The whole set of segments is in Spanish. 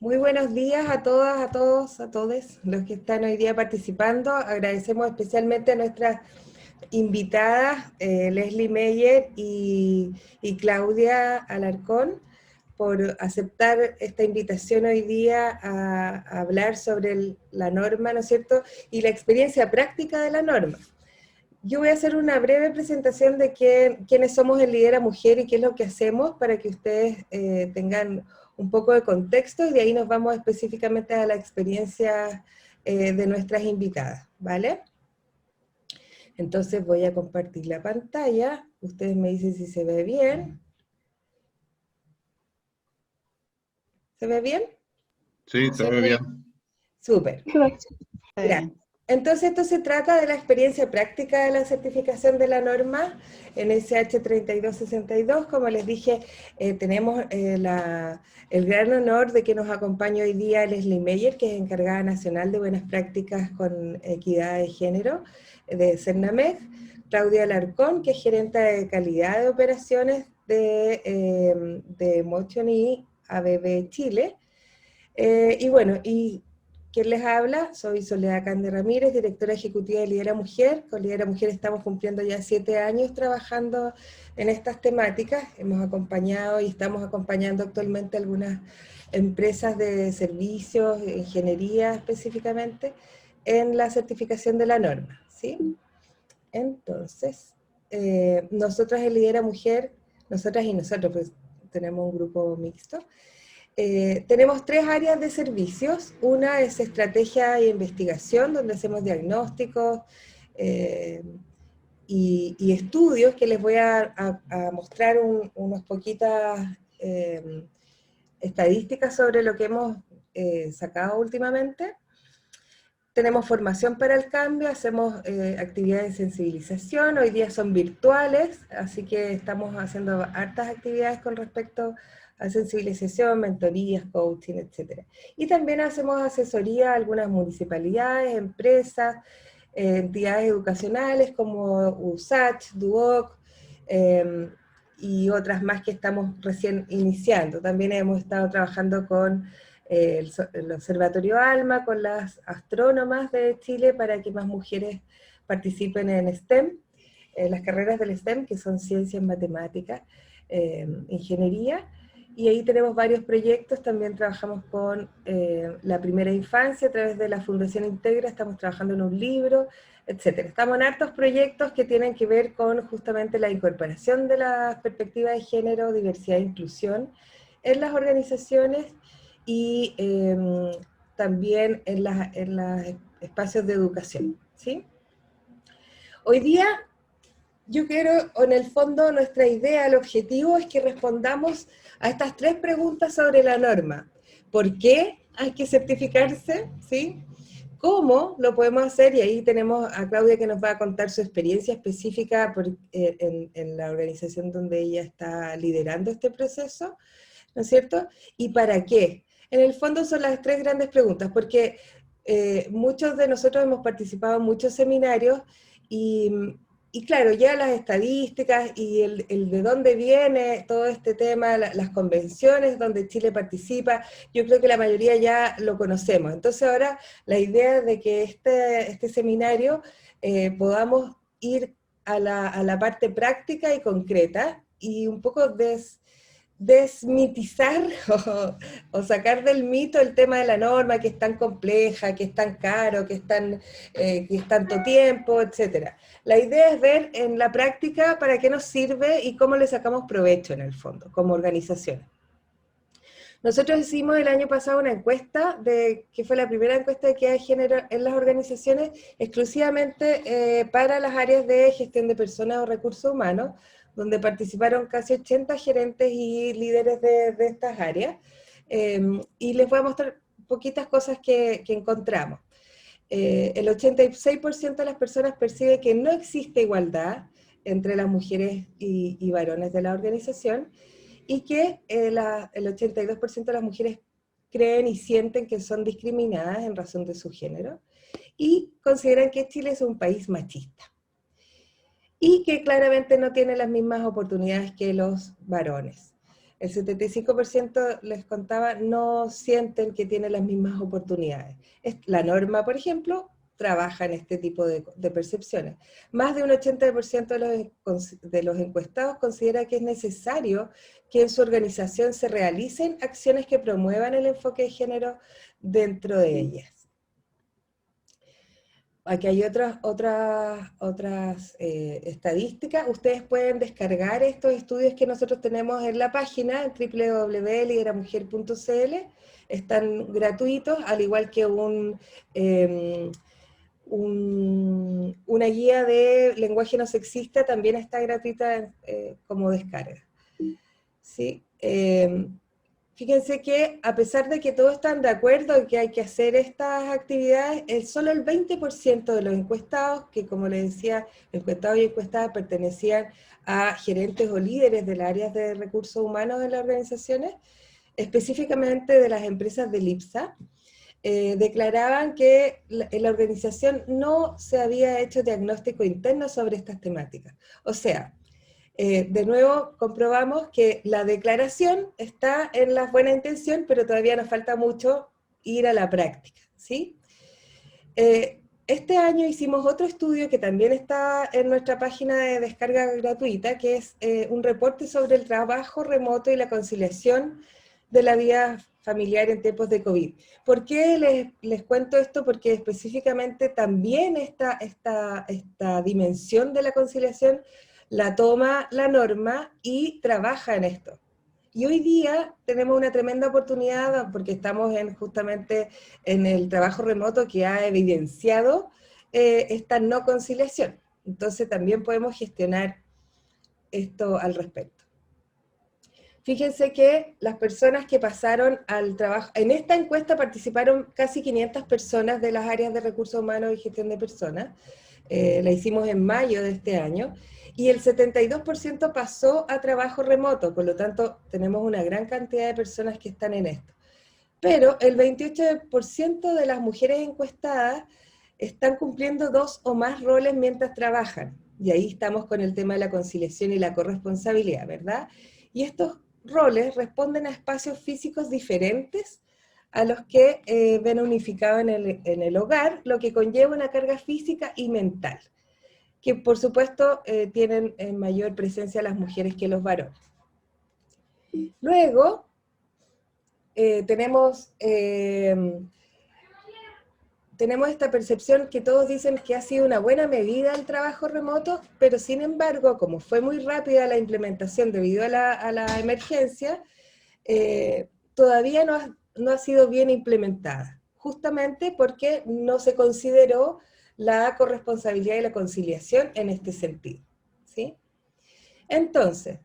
Muy buenos días a todas, a todos, a todos los que están hoy día participando. Agradecemos especialmente a nuestras invitadas, Leslie Meyer y Claudia Alarcón, por aceptar esta invitación hoy día a hablar sobre la norma, ¿no es cierto?, y la experiencia práctica de la norma. Yo voy a hacer una breve presentación de quiénes somos en Lidera Mujer y qué es lo que hacemos para que ustedes tengan un poco de contexto y de ahí nos vamos específicamente a la experiencia de nuestras invitadas, ¿vale? Entonces voy a compartir la pantalla, ustedes me dicen si se ve bien. ¿Se ve bien? Sí, se ve bien. Súper. Gracias. Entonces esto se trata de la experiencia práctica de la certificación de la norma en SH 3262. Como les dije, tenemos el gran honor de que nos acompañe hoy día Leslie Meyer, que es encargada nacional de buenas prácticas con equidad de género de CERNAMEG, Claudia Alarcón, que es gerente de calidad de operaciones de Motion y ABB Chile. Y bueno, ¿quién les habla? Soy Soledad Cande Ramírez, directora ejecutiva de Lidera Mujer. Con Lidera Mujer estamos cumpliendo ya 7 años trabajando en estas temáticas. Hemos acompañado y estamos acompañando actualmente algunas empresas de servicios, ingeniería específicamente, en la certificación de la norma, ¿sí? Entonces, nosotras en Lidera Mujer, nosotras y nosotros, pues tenemos un grupo mixto, tenemos 3 áreas de servicios. Una es estrategia e investigación, donde hacemos diagnósticos y estudios, que les voy a mostrar unas poquitas estadísticas sobre lo que hemos sacado últimamente. Tenemos formación para el cambio, hacemos actividades de sensibilización, hoy día son virtuales, así que estamos haciendo hartas actividades con respecto a sensibilización, mentorías, coaching, etc. Y también hacemos asesoría a algunas municipalidades, empresas, entidades educacionales como USACH, DUOC, y otras más que estamos recién iniciando. También hemos estado trabajando con el Observatorio ALMA, con las astrónomas de Chile, para que más mujeres participen en STEM, las carreras del STEM, que son ciencias, matemáticas, ingeniería, y ahí tenemos varios proyectos. También trabajamos con la primera infancia a través de la Fundación Integra, estamos trabajando en un libro, etcétera. Estamos en hartos proyectos que tienen que ver con justamente la incorporación de la perspectiva de género, diversidad e inclusión en las organizaciones y también en los espacios de educación, ¿sí? Hoy día yo quiero, en el fondo, nuestra idea, el objetivo es que respondamos a estas 3 preguntas sobre la norma. ¿Por qué hay que certificarse? ¿Sí? ¿Cómo lo podemos hacer? Y ahí tenemos a Claudia, que nos va a contar su experiencia específica en la organización donde ella está liderando este proceso, ¿no es cierto? ¿Y para qué? En el fondo son las 3 grandes preguntas, porque muchos de nosotros hemos participado en muchos seminarios y claro, ya las estadísticas y el de dónde viene todo este tema, las convenciones donde Chile participa, yo creo que la mayoría ya lo conocemos. Entonces ahora la idea es de que este seminario podamos ir a la parte práctica y concreta y un poco desmitizar o sacar del mito el tema de la norma, que es tan compleja, que es tan caro, que es tanto tiempo, etc. La idea es ver en la práctica para qué nos sirve y cómo le sacamos provecho en el fondo, como organización. Nosotros hicimos el año pasado una encuesta, que fue la primera encuesta de equidad de género en las organizaciones, exclusivamente para las áreas de gestión de personas o recursos humanos, donde participaron casi 80 gerentes y líderes de estas áreas, y les voy a mostrar poquitas cosas que encontramos. El 86% de las personas percibe que no existe igualdad entre las mujeres y varones de la organización, y que el 82% de las mujeres creen y sienten que son discriminadas en razón de su género, y consideran que Chile es un país machista, y que claramente no tiene las mismas oportunidades que los varones. El 75% les contaba no sienten que tienen las mismas oportunidades. La norma, por ejemplo, trabaja en este tipo de percepciones. Más de un 80% de los encuestados considera que es necesario que en su organización se realicen acciones que promuevan el enfoque de género dentro de ellas. Aquí hay otras estadísticas. Ustedes pueden descargar estos estudios que nosotros tenemos en la página www.lideramujer.cl. Están gratuitos, al igual que una guía de lenguaje no sexista también está gratuita como descarga. ¿Sí? Fíjense que a pesar de que todos están de acuerdo en que hay que hacer estas actividades, solo el 20% de los encuestados, que como les decía, encuestados y encuestadas pertenecían a gerentes o líderes de las áreas de recursos humanos en las organizaciones, específicamente de las empresas del IPSA, declaraban que en la organización no se había hecho diagnóstico interno sobre estas temáticas. O sea, de nuevo comprobamos que la declaración está en la buena intención, pero todavía nos falta mucho ir a la práctica, ¿sí? Este año hicimos otro estudio que también está en nuestra página de descarga gratuita, que es un reporte sobre el trabajo remoto y la conciliación de la vida familiar en tiempos de COVID. ¿Por qué les cuento esto? Porque específicamente también esta dimensión de la conciliación la toma la norma y trabaja en esto. Y hoy día tenemos una tremenda oportunidad porque estamos justamente en el trabajo remoto que ha evidenciado esta no conciliación. Entonces también podemos gestionar esto al respecto. Fíjense que las personas que pasaron al trabajo, en esta encuesta participaron casi 500 personas de las áreas de recursos humanos y gestión de personas, la hicimos en mayo de este año, y el 72% pasó a trabajo remoto, por lo tanto tenemos una gran cantidad de personas que están en esto. Pero el 28% de las mujeres encuestadas están cumpliendo 2 o más roles mientras trabajan, y ahí estamos con el tema de la conciliación y la corresponsabilidad, ¿verdad? Y estos roles responden a espacios físicos diferentes a los que ven unificados en el hogar, lo que conlleva una carga física y mental, que por supuesto tienen mayor presencia las mujeres que los varones. Luego, tenemos esta percepción que todos dicen que ha sido una buena medida el trabajo remoto, pero sin embargo, como fue muy rápida la implementación debido a la emergencia, todavía no ha sido bien implementada, justamente porque no se consideró la corresponsabilidad y la conciliación en este sentido, ¿sí? Entonces,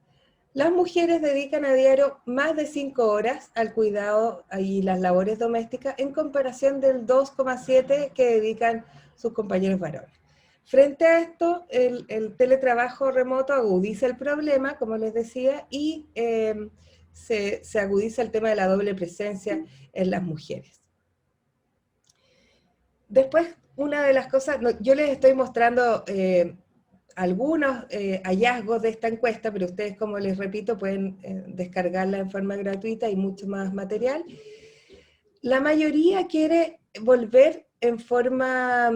las mujeres dedican a diario más de 5 horas al cuidado y las labores domésticas en comparación del 2,7 que dedican sus compañeros varones. Frente a esto, el teletrabajo remoto agudiza el problema, como les decía, y se agudiza el tema de la doble presencia en las mujeres. Después, una de las cosas, yo les estoy mostrando algunos hallazgos de esta encuesta, pero ustedes, como les repito, pueden descargarla en forma gratuita y mucho más material. La mayoría quiere volver en forma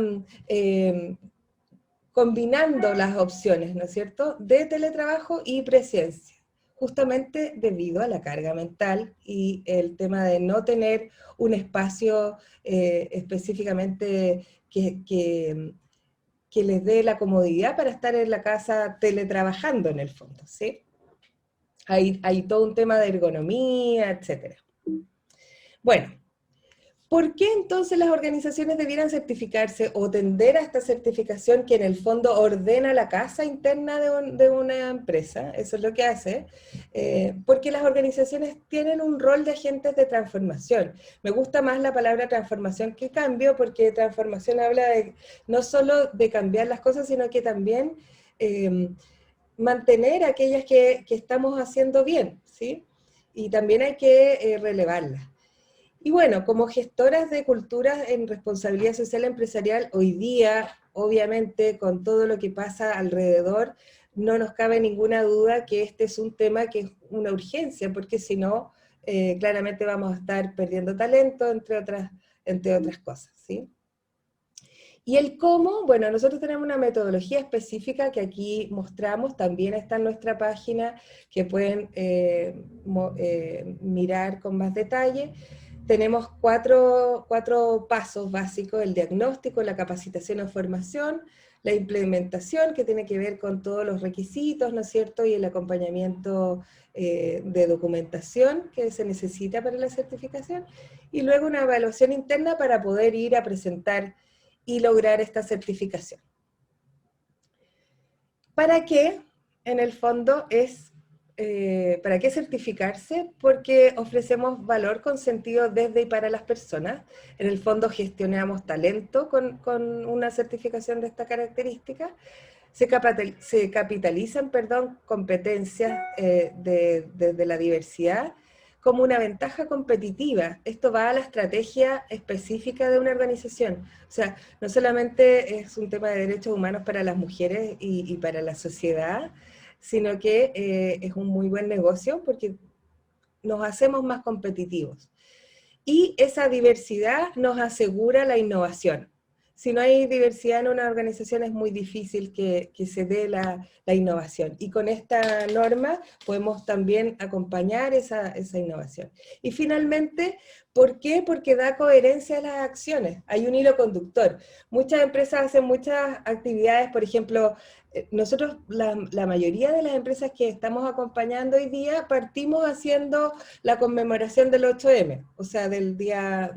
combinando las opciones, ¿no es cierto?, de teletrabajo y presencia, justamente debido a la carga mental y el tema de no tener un espacio específicamente que les dé la comodidad para estar en la casa teletrabajando en el fondo, ¿sí? Hay todo un tema de ergonomía, etc. Bueno, ¿por qué entonces las organizaciones debieran certificarse o tender a esta certificación que en el fondo ordena la casa interna de una empresa? Eso es lo que hace. Porque las organizaciones tienen un rol de agentes de transformación. Me gusta más la palabra transformación que cambio, porque transformación habla de no solo de cambiar las cosas, sino que también mantener aquellas que estamos haciendo bien, ¿sí? Y también hay que relevarlas. Y bueno, como gestoras de culturas en responsabilidad social empresarial, hoy día, obviamente, con todo lo que pasa alrededor no nos cabe ninguna duda que este es un tema que es una urgencia, porque si no, claramente vamos a estar perdiendo talento, entre otras cosas, ¿sí? Y el cómo, bueno, nosotros tenemos una metodología específica que aquí mostramos, también está en nuestra página, que pueden mirar con más detalle. Tenemos cuatro pasos básicos: el diagnóstico, la capacitación o formación, la implementación, que tiene que ver con todos los requisitos, ¿no es cierto?, y el acompañamiento de documentación que se necesita para la certificación, y luego una evaluación interna para poder ir a presentar y lograr esta certificación. ¿Para qué? En el fondo ¿para qué certificarse? Porque ofrecemos valor con sentido desde y para las personas. En el fondo gestionamos talento con una certificación de esta característica. Se capitalizan, competencias desde la diversidad como una ventaja competitiva. Esto va a la estrategia específica de una organización. O sea, no solamente es un tema de derechos humanos para las mujeres y para la sociedad, sino que es un muy buen negocio porque nos hacemos más competitivos. Y esa diversidad nos asegura la innovación. Si no hay diversidad en una organización es muy difícil que se dé la innovación. Y con esta norma podemos también acompañar esa innovación. Y finalmente, ¿por qué? Porque da coherencia a las acciones. Hay un hilo conductor. Muchas empresas hacen muchas actividades, por ejemplo, nosotros, la mayoría de las empresas que estamos acompañando hoy día, partimos haciendo la conmemoración del 8M, o sea, del Día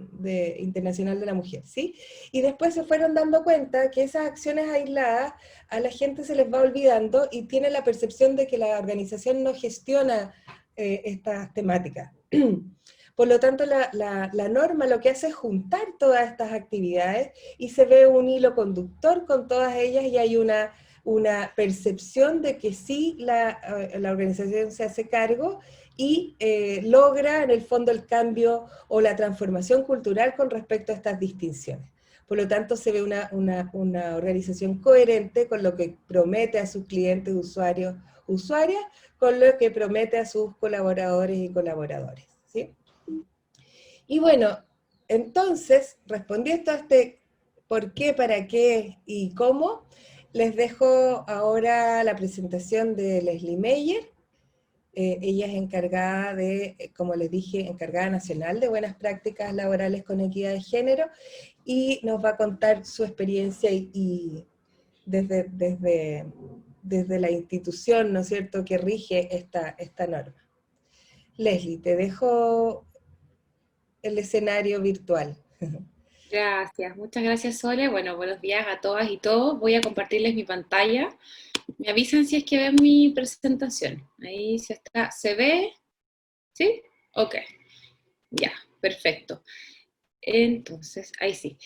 Internacional de la Mujer, ¿sí? Y después se fueron dando cuenta que esas acciones aisladas a la gente se les va olvidando y tiene la percepción de que la organización no gestiona estas temáticas. Por lo tanto, la norma lo que hace es juntar todas estas actividades y se ve un hilo conductor con todas ellas y hay una percepción de que sí la organización se hace cargo y logra en el fondo el cambio o la transformación cultural con respecto a estas distinciones. Por lo tanto, se ve una organización coherente con lo que promete a sus clientes, usuarios, usuarias, con lo que promete a sus colaboradores y colaboradores, ¿sí? Y bueno, entonces, respondiendo a este por qué, para qué y cómo, les dejo ahora la presentación de Leslie Meyer. Ella es encargada como les dije, encargada nacional de buenas prácticas laborales con equidad de género, y nos va a contar su experiencia y desde la institución, ¿no es cierto?, que rige esta norma. Leslie, te dejo el escenario virtual. Gracias, muchas gracias, Sole. Bueno, buenos días a todas y todos. Voy a compartirles mi pantalla. Me avisan si es que ven mi presentación. Ahí se está, ¿se ve? ¿Sí? Ok, ya, perfecto. Entonces, ahí sí.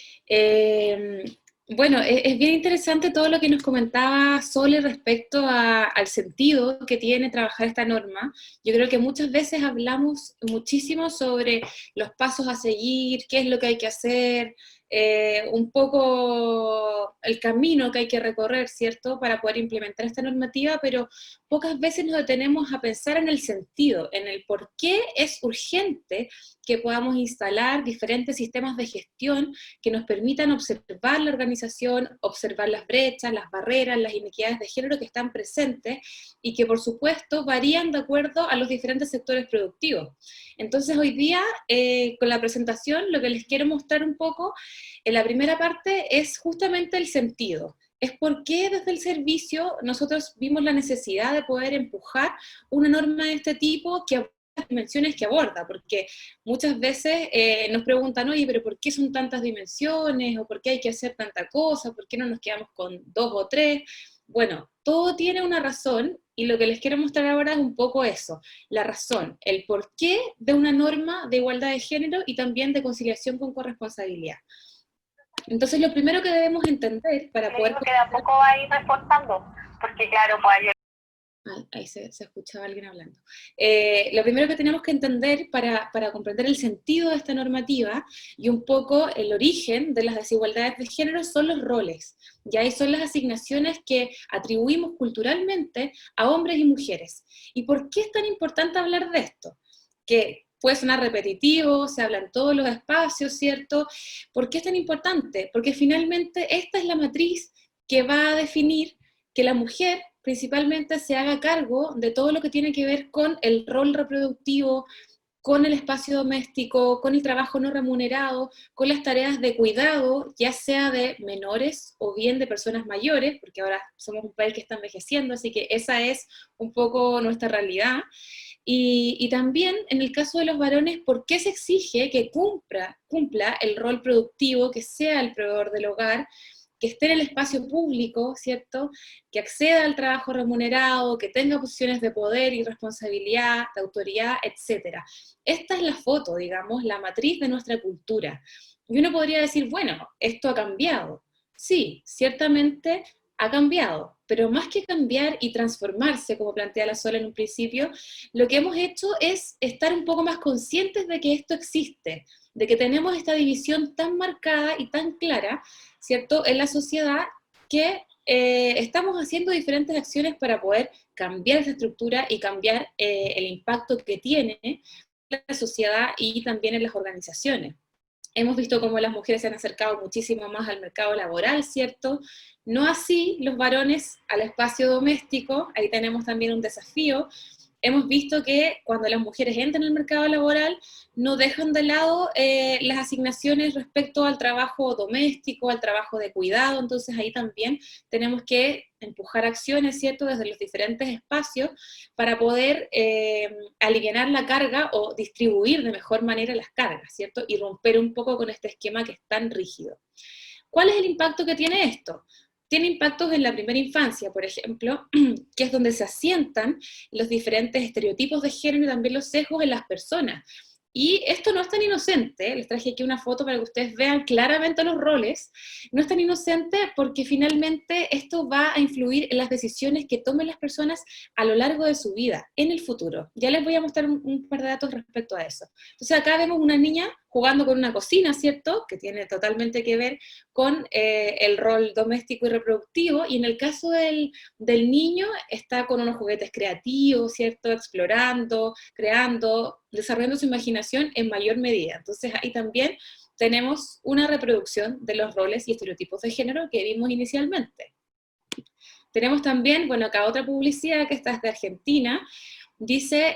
Bueno, es bien interesante todo lo que nos comentaba Sole respecto al sentido que tiene trabajar esta norma. Yo creo que muchas veces hablamos muchísimo sobre los pasos a seguir, qué es lo que hay que hacer, un poco el camino que hay que recorrer, ¿cierto?, para poder implementar esta normativa, pero pocas veces nos detenemos a pensar en el sentido, en el por qué es urgente que podamos instalar diferentes sistemas de gestión que nos permitan observar la organización, observar las brechas, las barreras, las inequidades de género que están presentes y que por supuesto varían de acuerdo a los diferentes sectores productivos. Entonces hoy día, con la presentación, lo que les quiero mostrar un poco, en la primera parte es justamente el sentido. Es por qué desde el servicio nosotros vimos la necesidad de poder empujar una norma de este tipo que las dimensiones que aborda, porque muchas veces nos preguntan, oye, pero ¿por qué son tantas dimensiones? ¿O por qué hay que hacer tanta cosa? ¿Por qué no nos quedamos con 2 o 3? Bueno, todo tiene una razón, y lo que les quiero mostrar ahora es un poco eso, la razón, el porqué de una norma de igualdad de género y también de conciliación con corresponsabilidad. Entonces, lo primero que debemos entender para poder... que de a poco va a ir reforzando, porque claro, pues Ahí se escuchaba alguien hablando. Lo primero que tenemos que entender para comprender el sentido de esta normativa y un poco el origen de las desigualdades de género son los roles, ¿ya? Y son las asignaciones que atribuimos culturalmente a hombres y mujeres. ¿Y por qué es tan importante hablar de esto? Que puede sonar repetitivo, se habla en todos los espacios, ¿cierto? ¿Por qué es tan importante? Porque finalmente esta es la matriz que va a definir que la mujer principalmente se haga cargo de todo lo que tiene que ver con el rol reproductivo, con el espacio doméstico, con el trabajo no remunerado, con las tareas de cuidado, ya sea de menores o bien de personas mayores, porque ahora somos un país que está envejeciendo, así que esa es un poco nuestra realidad. Y también en el caso de los varones, ¿por qué se exige que cumpla el rol productivo, que sea el proveedor del hogar, que esté en el espacio público, ¿cierto? Que acceda al trabajo remunerado, que tenga posiciones de poder y responsabilidad, de autoridad, etc. Esta es la foto, digamos, la matriz de nuestra cultura. Y uno podría decir, bueno, esto ha cambiado. Sí, ciertamente ha cambiado, pero más que cambiar y transformarse, como plantea la Sola en un principio, lo que hemos hecho es estar un poco más conscientes de que esto existe, de que tenemos esta división tan marcada y tan clara, ¿cierto?, en la sociedad, que estamos haciendo diferentes acciones para poder cambiar esa estructura y cambiar el impacto que tiene en la sociedad y también en las organizaciones. Hemos visto cómo las mujeres se han acercado muchísimo más al mercado laboral, ¿cierto? No así los varones al espacio doméstico, ahí tenemos también un desafío. Hemos visto que cuando las mujeres entran al mercado laboral no dejan de lado las asignaciones respecto al trabajo doméstico, al trabajo de cuidado, entonces ahí también tenemos que empujar acciones, ¿cierto?, desde los diferentes espacios para poder aliviar la carga o distribuir de mejor manera las cargas, ¿cierto?, y romper un poco con este esquema que es tan rígido. ¿Cuál es el impacto que tiene esto? Tiene impactos en la primera infancia, por ejemplo, que es donde se asientan los diferentes estereotipos de género y también los sesgos en las personas. Y esto no es tan inocente, les traje aquí una foto para que ustedes vean claramente los roles, no es tan inocente porque finalmente esto va a influir en las decisiones que tomen las personas a lo largo de su vida, en el futuro. Ya les voy a mostrar un par de datos respecto a eso. Entonces acá vemos una niña jugando con una cocina, ¿cierto?, que tiene totalmente que ver con el rol doméstico y reproductivo, y en el caso del niño está con unos juguetes creativos, ¿cierto?, explorando, creando, desarrollando su imaginación en mayor medida. Entonces ahí también tenemos una reproducción de los roles y estereotipos de género que vimos inicialmente. Tenemos también, bueno, acá otra publicidad que esta es de Argentina, dice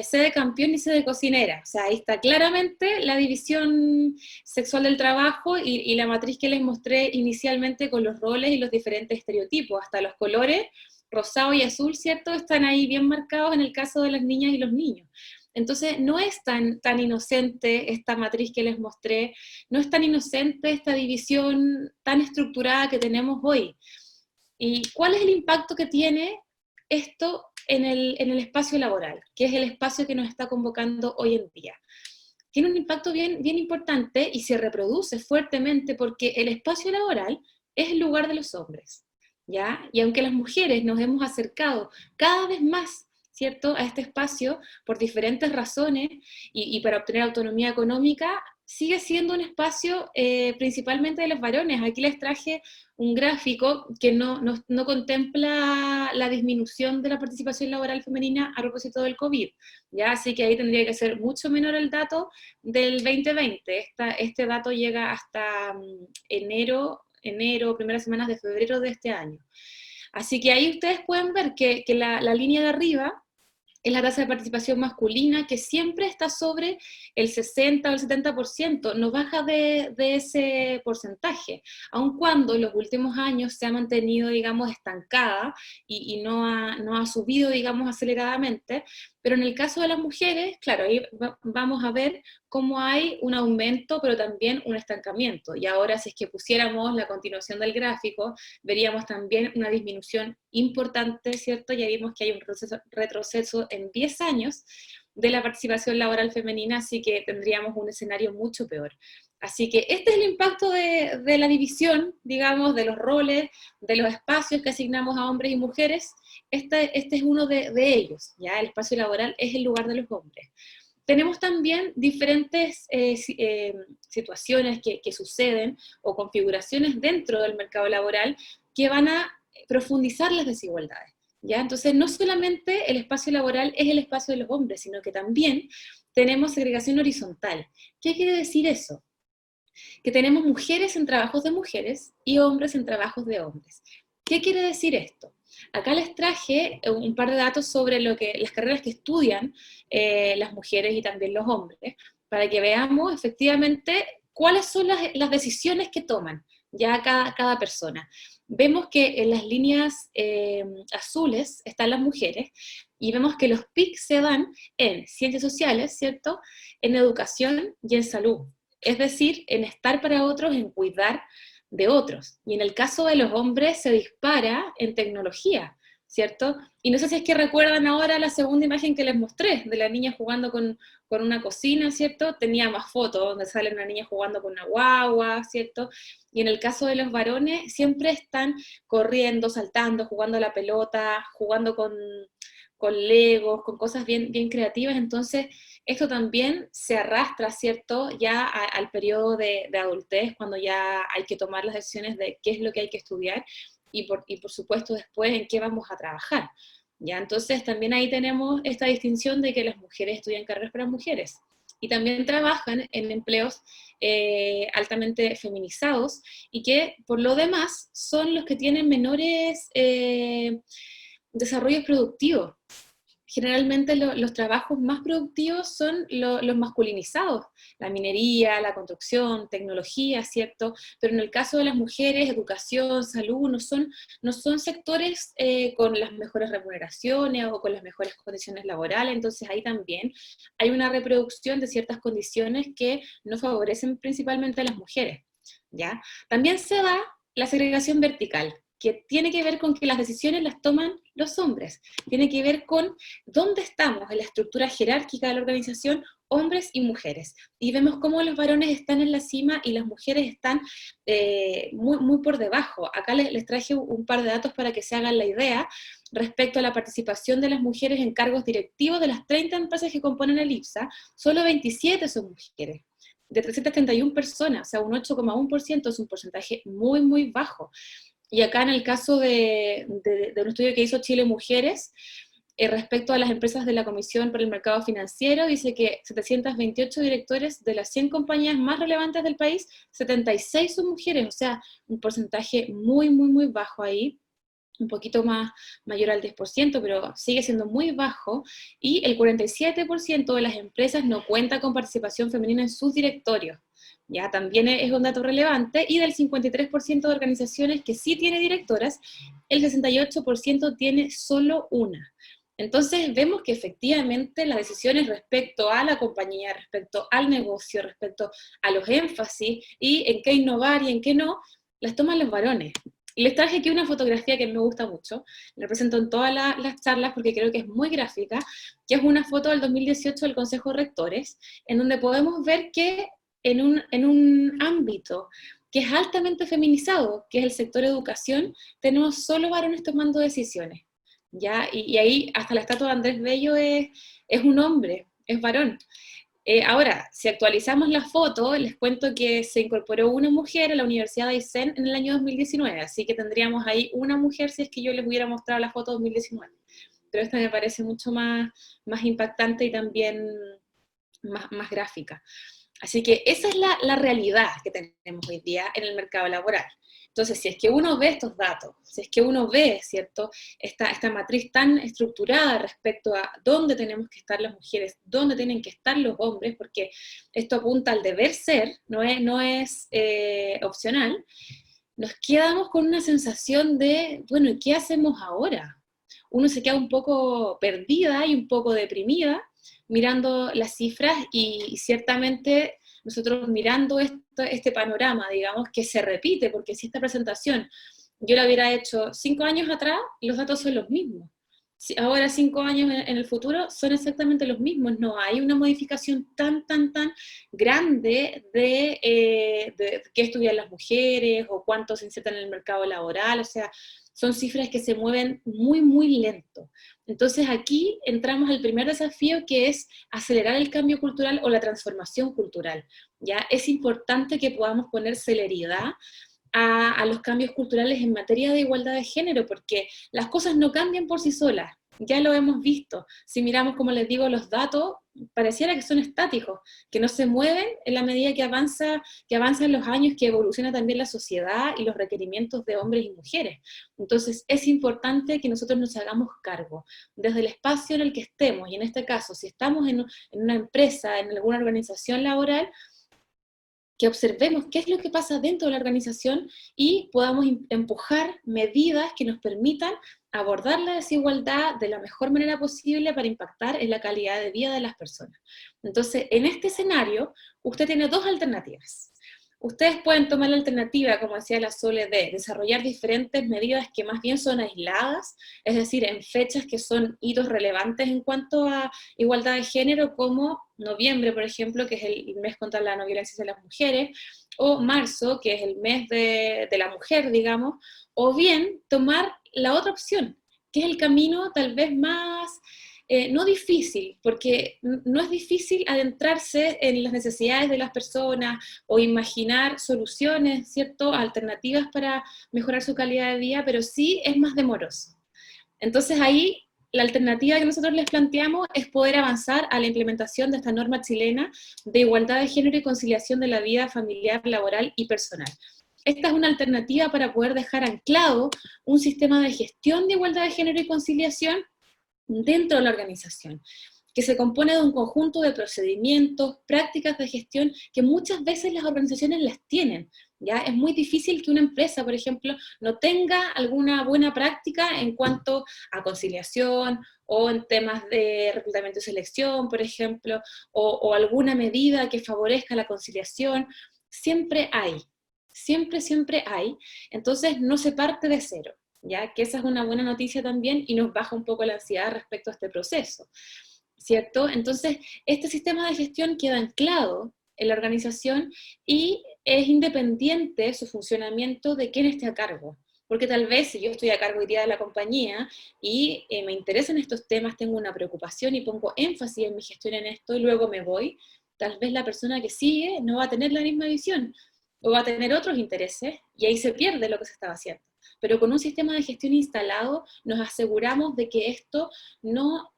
sé de campeón y sé de cocinera. O sea, ahí está claramente la división sexual del trabajo y la matriz que les mostré inicialmente con los roles y los diferentes estereotipos, hasta los colores, rosado y azul, ¿cierto?, están ahí bien marcados en el caso de las niñas y los niños. Entonces, no es tan inocente esta matriz que les mostré, no es tan inocente esta división tan estructurada que tenemos hoy. ¿Y cuál es el impacto que tiene esto en el espacio laboral, que es el espacio que nos está convocando hoy en día? Tiene un impacto bien importante y se reproduce fuertemente porque el espacio laboral es el lugar de los hombres, ¿ya? Y aunque las mujeres nos hemos acercado cada vez más, ¿cierto?, a este espacio por diferentes razones y para obtener autonomía económica, sigue siendo un espacio principalmente de los varones. Aquí les traje un gráfico que no contempla la disminución de la participación laboral femenina a propósito del COVID, ¿ya? Así que ahí tendría que ser mucho menor el dato del 2020. Este dato llega hasta enero, primeras semanas de febrero de este año. Así que ahí ustedes pueden ver que la línea de arriba es la tasa de participación masculina, que siempre está sobre el 60 o el 70%, no baja de ese porcentaje, aun cuando en los últimos años se ha mantenido, digamos, estancada y no ha subido, digamos, aceleradamente, pero en el caso de las mujeres, claro, ahí vamos a ver cómo hay un aumento, pero también un estancamiento, y ahora si es que pusiéramos la continuación del gráfico, veríamos también una disminución importante, ¿cierto? Ya vimos que hay un retroceso en 10 años de la participación laboral femenina, así que tendríamos un escenario mucho peor. Así que este es el impacto de la división, digamos, de los roles, de los espacios que asignamos a hombres y mujeres. Este es uno de ellos, ¿ya? El espacio laboral es el lugar de los hombres. Tenemos también diferentes situaciones que suceden o configuraciones dentro del mercado laboral que van a profundizar las desigualdades, ¿ya? Entonces, no solamente el espacio laboral es el espacio de los hombres, sino que también tenemos segregación horizontal. ¿Qué quiere decir eso? Que tenemos mujeres en trabajos de mujeres y hombres en trabajos de hombres. ¿Qué quiere decir esto? Acá les traje un par de datos sobre las carreras que estudian las mujeres y también los hombres, para que veamos efectivamente cuáles son las decisiones que toman ya cada persona. Vemos que en las líneas azules están las mujeres, y vemos que los PIC se dan en ciencias sociales, ¿cierto?, en educación y en salud. Es decir, en estar para otros, en cuidar de otros. Y en el caso de los hombres se dispara en tecnología, ¿cierto? Y no sé si es que recuerdan ahora la segunda imagen que les mostré, de la niña jugando con una cocina, ¿cierto? Tenía más fotos, donde sale una niña jugando con una guagua, ¿cierto? Y en el caso de los varones, siempre están corriendo, saltando, jugando a la pelota, jugando con Legos, con cosas bien, bien creativas. Entonces, esto también se arrastra, ¿cierto?, ya al periodo de adultez, cuando ya hay que tomar las decisiones de qué es lo que hay que estudiar, y por supuesto después en qué vamos a trabajar, ¿ya? Entonces también ahí tenemos esta distinción de que las mujeres estudian carreras para mujeres, y también trabajan en empleos altamente feminizados, y que por lo demás son los que tienen menores desarrollos productivos. Generalmente los trabajos más productivos son los masculinizados, la minería, la construcción, tecnología, ¿cierto? Pero en el caso de las mujeres, educación, salud, no son sectores con las mejores remuneraciones o con las mejores condiciones laborales. Entonces ahí también hay una reproducción de ciertas condiciones que no favorecen principalmente a las mujeres, ¿ya? También se da la segregación vertical, que tiene que ver con que las decisiones las toman los hombres, tiene que ver con dónde estamos en la estructura jerárquica de la organización, hombres y mujeres, y vemos cómo los varones están en la cima y las mujeres están muy, muy por debajo. Acá les traje un par de datos para que se hagan la idea respecto a la participación de las mujeres en cargos directivos. De las 30 empresas que componen el IPSA, solo 27 son mujeres, de 331 personas, o sea, un 8,1%, es un porcentaje muy, muy bajo. Y acá en el caso de un estudio que hizo Chile Mujeres, respecto a las empresas de la Comisión para el Mercado Financiero, dice que 728 directores de las 100 compañías más relevantes del país, 76 son mujeres, o sea, un porcentaje muy, muy, muy bajo ahí, un poquito mayor al 10%, pero sigue siendo muy bajo, y el 47% de las empresas no cuenta con participación femenina en sus directorios. Ya también es un dato relevante, y del 53% de organizaciones que sí tiene directoras, el 68% tiene solo una. Entonces vemos que efectivamente las decisiones respecto a la compañía, respecto al negocio, respecto a los énfasis y en qué innovar y en qué no, las toman los varones. Y les traje aquí una fotografía que me gusta mucho, la presento en todas las charlas porque creo que es muy gráfica, que es una foto del 2018 del Consejo de Rectores, en donde podemos ver que en un ámbito que es altamente feminizado, que es el sector educación, tenemos solo varones tomando decisiones, ¿ya? Y ahí hasta la estatua de Andrés Bello es un hombre, es varón. Ahora, si actualizamos la foto, les cuento que se incorporó una mujer a la Universidad de Aysén en el año 2019, así que tendríamos ahí una mujer si es que yo les hubiera mostrado la foto 2019. Pero esta me parece mucho más impactante y también más gráfica. Así que esa es la realidad que tenemos hoy día en el mercado laboral. Entonces, si es que uno ve estos datos, si es que uno ve, ¿cierto?, esta matriz tan estructurada respecto a dónde tenemos que estar las mujeres, dónde tienen que estar los hombres, porque esto apunta al deber ser, no es opcional, nos quedamos con una sensación de, bueno, ¿y qué hacemos ahora? Uno se queda un poco perdida y un poco deprimida mirando las cifras, y ciertamente nosotros mirando este panorama, digamos, que se repite, porque si esta presentación yo la hubiera hecho 5 años atrás, los datos son los mismos. ahora 5 años en el futuro son exactamente los mismos, no hay una modificación tan grande de qué estudian las mujeres o cuántos se insertan en el mercado laboral, o sea, son cifras que se mueven muy lento. Entonces aquí entramos al primer desafío, que es acelerar el cambio cultural o la transformación cultural. ¿Ya? Es importante que podamos poner celeridad a los cambios culturales en materia de igualdad de género, porque las cosas no cambian por sí solas, ya lo hemos visto. Si miramos, como les digo, los datos, pareciera que son estáticos, que no se mueven en la medida que avanzan los años, que evoluciona también la sociedad y los requerimientos de hombres y mujeres. Entonces es importante que nosotros nos hagamos cargo, desde el espacio en el que estemos, y en este caso, si estamos en una empresa, en alguna organización laboral, que observemos qué es lo que pasa dentro de la organización y podamos empujar medidas que nos permitan abordar la desigualdad de la mejor manera posible para impactar en la calidad de vida de las personas. Entonces, en este escenario, usted tiene dos alternativas. Ustedes pueden tomar la alternativa, como decía la Sole, de desarrollar diferentes medidas que más bien son aisladas, es decir, en fechas que son hitos relevantes en cuanto a igualdad de género, como noviembre, por ejemplo, que es el mes contra la no violencia hacia las mujeres, o marzo, que es el mes de la mujer, digamos, o bien tomar la otra opción, que es el camino tal vez más no difícil, porque no es difícil adentrarse en las necesidades de las personas o imaginar soluciones, ¿cierto?, alternativas para mejorar su calidad de vida, pero sí es más demoroso. Entonces ahí la alternativa que nosotros les planteamos es poder avanzar a la implementación de esta norma chilena de igualdad de género y conciliación de la vida familiar, laboral y personal. Esta es una alternativa para poder dejar anclado un sistema de gestión de igualdad de género y conciliación dentro de la organización, que se compone de un conjunto de procedimientos, prácticas de gestión que muchas veces las organizaciones las tienen. ¿Ya? Es muy difícil que una empresa, por ejemplo, no tenga alguna buena práctica en cuanto a conciliación o en temas de reclutamiento y selección, por ejemplo, o alguna medida que favorezca la conciliación. Siempre hay, siempre hay. Entonces no se parte de cero. ¿Ya? Que esa es una buena noticia también y nos baja un poco la ansiedad respecto a este proceso, ¿cierto? Entonces, este sistema de gestión queda anclado en la organización y es independiente su funcionamiento de quién esté a cargo. Porque tal vez si yo estoy a cargo hoy día de la compañía y me interesan estos temas, tengo una preocupación y pongo énfasis en mi gestión en esto y luego me voy, tal vez la persona que sigue no va a tener la misma visión o va a tener otros intereses y ahí se pierde lo que se estaba haciendo. Pero con un sistema de gestión instalado nos aseguramos de que esto no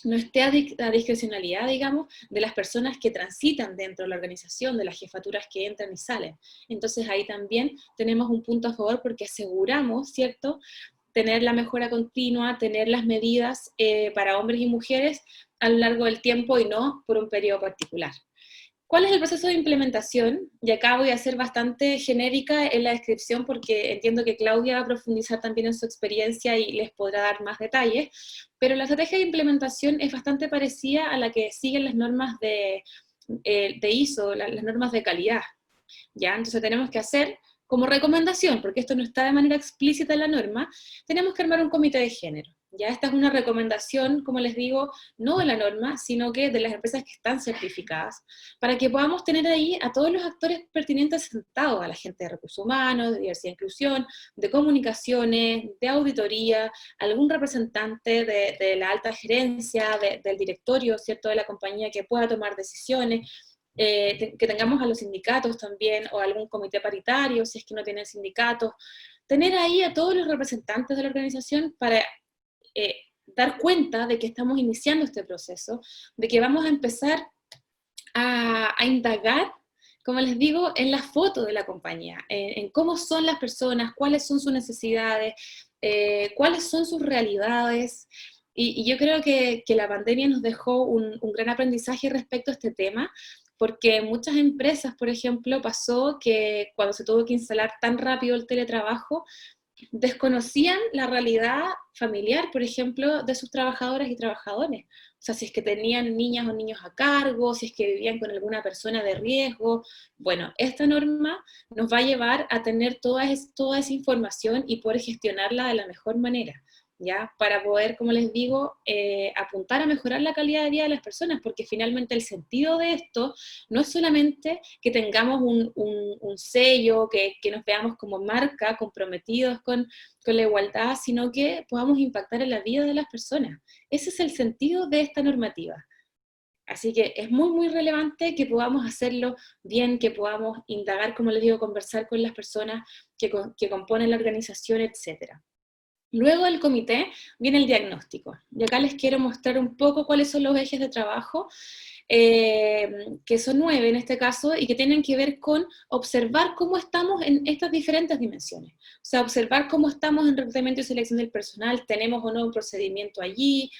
esté a discrecionalidad, digamos, de las personas que transitan dentro de la organización, de las jefaturas que entran y salen. Entonces ahí también tenemos un punto a favor porque aseguramos, ¿cierto?, tener la mejora continua, tener las medidas para hombres y mujeres a lo largo del tiempo y no por un periodo particular. ¿Cuál es el proceso de implementación? Y acá voy a ser bastante genérica en la descripción porque entiendo que Claudia va a profundizar también en su experiencia y les podrá dar más detalles, pero la estrategia de implementación es bastante parecida a la que siguen las normas de ISO, las normas de calidad. ¿Ya? Entonces tenemos que hacer como recomendación, porque esto no está de manera explícita en la norma, tenemos que armar un comité de género. Ya esta es una recomendación, como les digo, no de la norma, sino que de las empresas que están certificadas, para que podamos tener ahí a todos los actores pertinentes sentados, a la gente de recursos humanos, de diversidad e inclusión, de comunicaciones, de auditoría, algún representante de la alta gerencia, del directorio, ¿cierto?, de la compañía que pueda tomar decisiones, que tengamos a los sindicatos también, o algún comité paritario, si es que no tienen sindicatos, tener ahí a todos los representantes de la organización para dar cuenta de que estamos iniciando este proceso, de que vamos a empezar a indagar, como les digo, en la foto de la compañía, en cómo son las personas, cuáles son sus necesidades, cuáles son sus realidades, y yo creo que la pandemia nos dejó un gran aprendizaje respecto a este tema, porque en muchas empresas, por ejemplo, pasó que cuando se tuvo que instalar tan rápido el teletrabajo, desconocían la realidad familiar, por ejemplo, de sus trabajadoras y trabajadores. O sea, si es que tenían niñas o niños a cargo, si es que vivían con alguna persona de riesgo. Bueno, esta norma nos va a llevar a tener toda esa información y poder gestionarla de la mejor manera. ¿ya? Para poder, como les digo, apuntar a mejorar la calidad de vida de las personas, porque finalmente el sentido de esto no es solamente que tengamos un sello, que nos veamos como marca, comprometidos con la igualdad, sino que podamos impactar en la vida de las personas. Ese es el sentido de esta normativa. Así que es muy, muy relevante que podamos hacerlo bien, que podamos indagar, como les digo, conversar con las personas que componen la organización, etc. Luego del comité viene el diagnóstico. Y acá les quiero mostrar un poco cuáles son los ejes de trabajo, que son 9 en este caso, y que tienen que ver con observar cómo estamos en estas diferentes dimensiones. O sea, observar cómo estamos en reclutamiento y selección del personal, tenemos o no un procedimiento allí,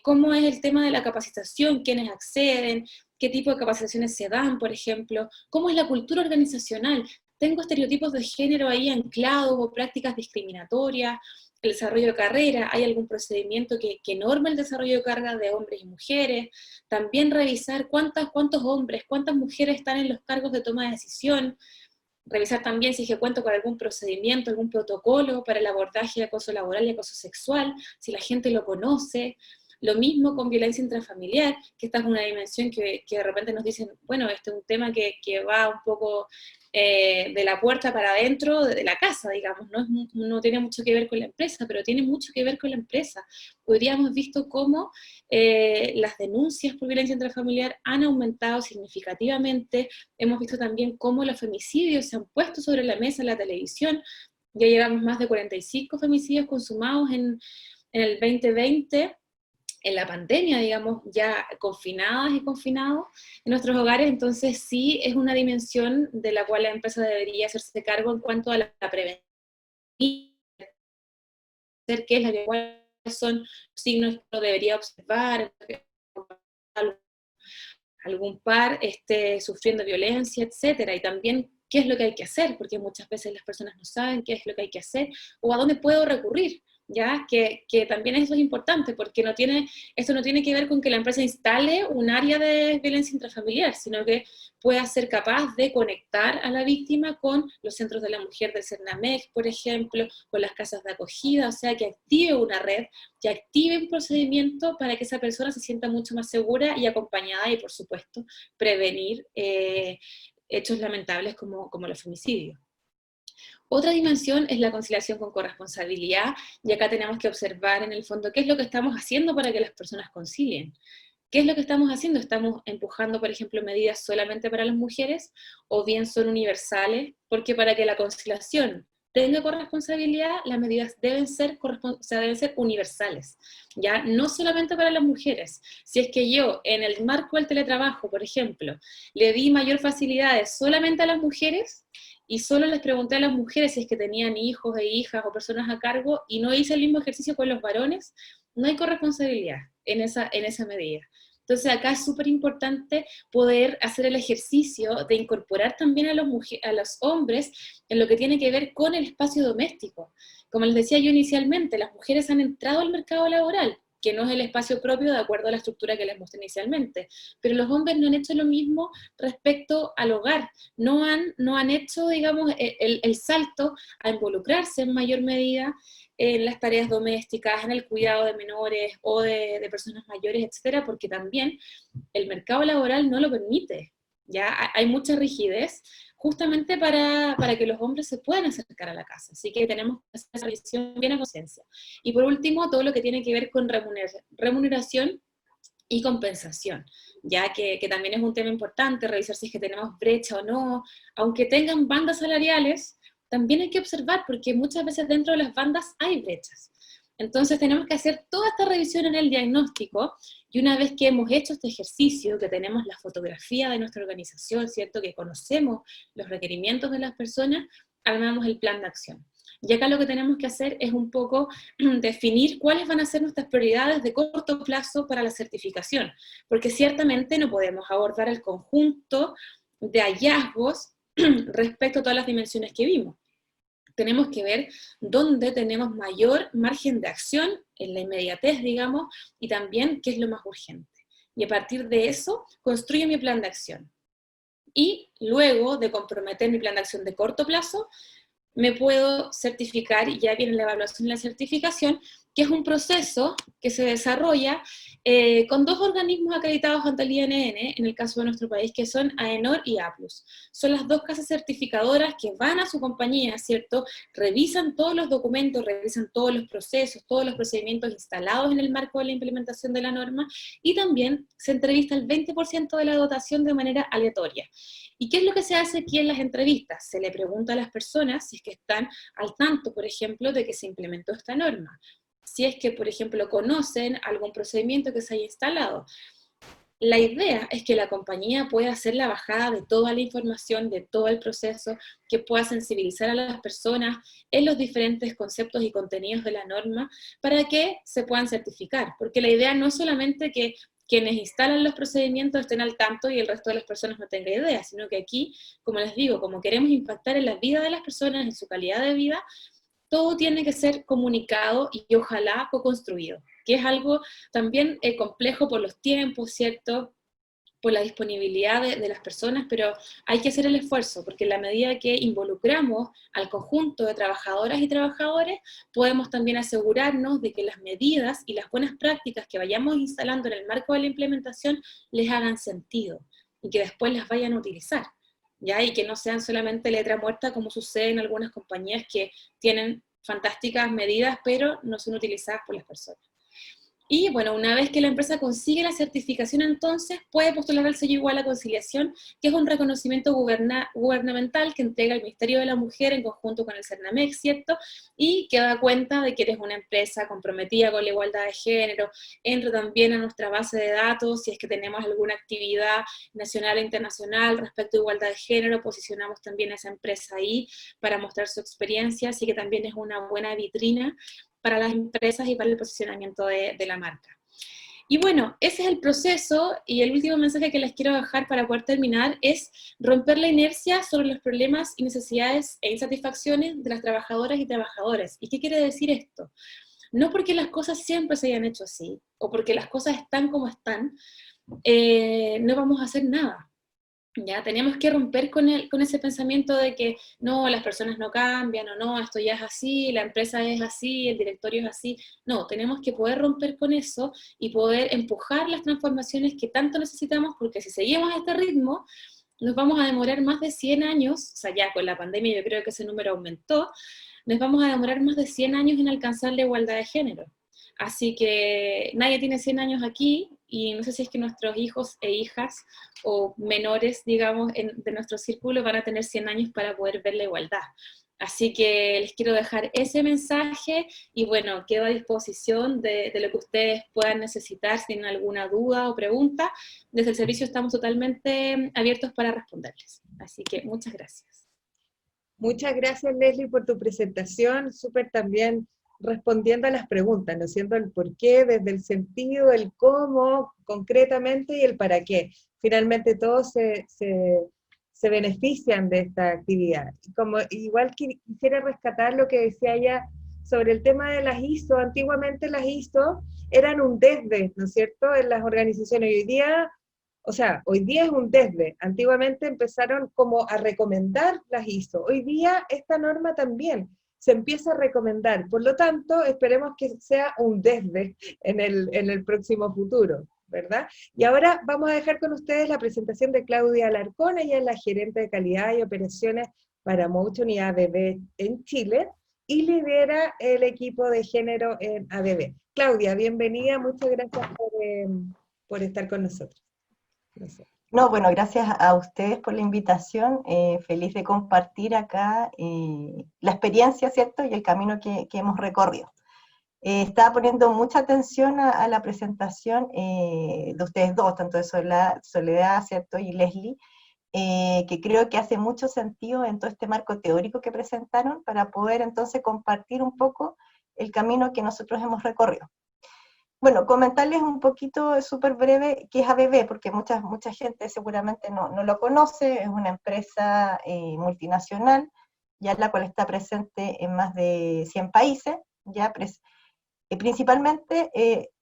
cómo es el tema de la capacitación, quiénes acceden, qué tipo de capacitaciones se dan, por ejemplo, cómo es la cultura organizacional, tengo estereotipos de género ahí anclados o prácticas discriminatorias, el desarrollo de carrera, hay algún procedimiento que norma el desarrollo de carga de hombres y mujeres, también revisar cuántos hombres, cuántas mujeres están en los cargos de toma de decisión, revisar también si es que cuento con algún procedimiento, algún protocolo para el abordaje de acoso laboral y acoso sexual, si la gente lo conoce. Lo mismo con violencia intrafamiliar, que esta es una dimensión que de repente nos dicen, bueno, este es un tema que va un poco de la puerta para adentro de la casa, digamos, no tiene mucho que ver con la empresa, pero tiene mucho que ver con la empresa. Hoy día hemos visto cómo las denuncias por violencia intrafamiliar han aumentado significativamente, hemos visto también cómo los femicidios se han puesto sobre la mesa en la televisión, ya llevamos más de 45 femicidios consumados en el 2020, en la pandemia, digamos, ya confinadas y confinados en nuestros hogares, entonces sí es una dimensión de la cual la empresa debería hacerse cargo en cuanto a la prevención, qué es la, cuáles son los signos que uno debería observar, algún par esté sufriendo violencia, etcétera, y también qué es lo que hay que hacer, porque muchas veces las personas no saben qué es lo que hay que hacer, o a dónde puedo recurrir, ¿ya? Que también eso es importante, porque esto no tiene que ver con que la empresa instale un área de violencia intrafamiliar, sino que pueda ser capaz de conectar a la víctima con los centros de la mujer del CERNAMEC, por ejemplo, con las casas de acogida, o sea, que active una red, que active un procedimiento para que esa persona se sienta mucho más segura y acompañada, y por supuesto, prevenir hechos lamentables como los femicidios. Otra dimensión es la conciliación con corresponsabilidad, y acá tenemos que observar en el fondo qué es lo que estamos haciendo para que las personas concilien. ¿Qué es lo que estamos haciendo? ¿Estamos empujando, por ejemplo, medidas solamente para las mujeres, o bien son universales? Porque para que la conciliación tenga corresponsabilidad, las medidas deben ser universales, ¿ya? No solamente para las mujeres. Si es que yo, en el marco del teletrabajo, por ejemplo, le di mayor facilidades solamente a las mujeres, y solo les pregunté a las mujeres si es que tenían hijos e hijas o personas a cargo, y no hice el mismo ejercicio con los varones, no hay corresponsabilidad en esa medida. Entonces acá es súper importante poder hacer el ejercicio de incorporar también a los hombres en lo que tiene que ver con el espacio doméstico. Como les decía yo inicialmente, las mujeres han entrado al mercado laboral, que no es el espacio propio de acuerdo a la estructura que les mostré inicialmente, pero los hombres no han hecho lo mismo respecto al hogar, no han hecho, digamos, el salto a involucrarse en mayor medida en las tareas domésticas, en el cuidado de menores o de personas mayores, etcétera, porque también el mercado laboral no lo permite, ya hay mucha rigidez, justamente para que los hombres se puedan acercar a la casa, así que tenemos que hacer esa visión bien a conciencia. Y por último, todo lo que tiene que ver con remuneración y compensación, ya que también es un tema importante, revisar si es que tenemos brecha o no, aunque tengan bandas salariales, también hay que observar, porque muchas veces dentro de las bandas hay brechas. Entonces tenemos que hacer toda esta revisión en el diagnóstico, y una vez que hemos hecho este ejercicio, que tenemos la fotografía de nuestra organización, ¿cierto? Que conocemos los requerimientos de las personas, armamos el plan de acción. Y acá lo que tenemos que hacer es un poco definir cuáles van a ser nuestras prioridades de corto plazo para la certificación, porque ciertamente no podemos abordar el conjunto de hallazgos respecto a todas las dimensiones que vimos. Tenemos que ver dónde tenemos mayor margen de acción, en la inmediatez, digamos, y también qué es lo más urgente. Y a partir de eso, construyo mi plan de acción. Y luego de comprometer mi plan de acción de corto plazo, me puedo certificar, y ya viene la evaluación y la certificación, que es un proceso que se desarrolla con 2 organismos acreditados ante el INN, en el caso de nuestro país, que son AENOR y APLUS. Son las 2 casas certificadoras que van a su compañía, ¿cierto? Revisan todos los documentos, revisan todos los procesos, todos los procedimientos instalados en el marco de la implementación de la norma, y también se entrevista el 20% de la dotación de manera aleatoria. ¿Y qué es lo que se hace aquí en las entrevistas? Se le pregunta a las personas si es que están al tanto, por ejemplo, de que se implementó esta norma. Si es que, por ejemplo, conocen algún procedimiento que se haya instalado. La idea es que la compañía pueda hacer la bajada de toda la información, de todo el proceso, que pueda sensibilizar a las personas en los diferentes conceptos y contenidos de la norma para que se puedan certificar. Porque la idea no es solamente que quienes instalan los procedimientos estén al tanto y el resto de las personas no tenga idea, sino que aquí, como les digo, como queremos impactar en la vida de las personas, en su calidad de vida, todo tiene que ser comunicado y ojalá co-construido, que es algo también complejo por los tiempos, ¿cierto?, por la disponibilidad de las personas, pero hay que hacer el esfuerzo, porque en la medida que involucramos al conjunto de trabajadoras y trabajadores, podemos también asegurarnos de que las medidas y las buenas prácticas que vayamos instalando en el marco de la implementación les hagan sentido, y que después las vayan a utilizar, ¿ya? Y que no sean solamente letra muerta, como sucede en algunas compañías que tienen fantásticas medidas, pero no son utilizadas por las personas. Y bueno, una vez que la empresa consigue la certificación, entonces puede postular al sello Igual a Conciliación, que es un reconocimiento gubernamental que entrega el Ministerio de la Mujer en conjunto con el CERNAMEX, ¿cierto? Y que da cuenta de que eres una empresa comprometida con la igualdad de género. Entra también a nuestra base de datos, si es que tenemos alguna actividad nacional e internacional respecto a igualdad de género, posicionamos también a esa empresa ahí para mostrar su experiencia, así que también es una buena vitrina para las empresas y para el posicionamiento de la marca. Y bueno, ese es el proceso, y el último mensaje que les quiero dejar para poder terminar es romper la inercia sobre los problemas y necesidades e insatisfacciones de las trabajadoras y trabajadores. ¿Y qué quiere decir esto? No porque las cosas siempre se hayan hecho así, o porque las cosas están como están, no vamos a hacer nada. Ya tenemos que romper con ese pensamiento de que no, las personas no cambian, o no, esto ya es así, la empresa es así, el directorio es así. No, tenemos que poder romper con eso y poder empujar las transformaciones que tanto necesitamos, porque si seguimos a este ritmo, nos vamos a demorar más de 100 años, o sea, ya con la pandemia yo creo que ese número aumentó, nos vamos a demorar más de 100 años en alcanzar la igualdad de género. Así que nadie tiene 100 años aquí, y no sé si es que nuestros hijos e hijas, o menores, digamos, de nuestro círculo, van a tener 100 años para poder ver la igualdad. Así que les quiero dejar ese mensaje, y bueno, quedo a disposición de lo que ustedes puedan necesitar, si tienen alguna duda o pregunta. Desde el servicio estamos totalmente abiertos para responderles. Así que muchas gracias. Muchas gracias, Leslie, por tu presentación, súper también respondiendo a las preguntas, ¿no? Siendo el por qué, desde el sentido, el cómo, concretamente, y el para qué. Finalmente todos se benefician de esta actividad. Como, igual quisiera rescatar lo que decía ella sobre el tema de las ISO. Antiguamente las ISO eran un desde, ¿no es cierto?, en las organizaciones. Y hoy día, o sea, hoy día es un desde. Antiguamente empezaron como a recomendar las ISO. Hoy día esta norma también se empieza a recomendar. Por lo tanto, esperemos que sea un desde en el próximo futuro, ¿verdad? Y ahora vamos a dejar con ustedes la presentación de Claudia Alarcón. Ella es la gerente de calidad y operaciones para Motion y ABB en Chile, y lidera el equipo de género en ABB. Claudia, bienvenida, muchas gracias por estar con nosotros. Gracias. No, bueno, gracias a ustedes por la invitación, feliz de compartir acá la experiencia, ¿cierto?, y el camino que hemos recorrido. Estaba poniendo mucha atención a la presentación de ustedes dos, tanto de Soledad, ¿cierto?, y Leslie, que creo que hace mucho sentido en todo este marco teórico que presentaron, para poder entonces compartir un poco el camino que nosotros hemos recorrido. Bueno, comentarles un poquito, súper breve, qué es ABB, porque mucha gente seguramente no lo conoce. Es una empresa multinacional, ya la cual está presente en más de 100 países, ya principalmente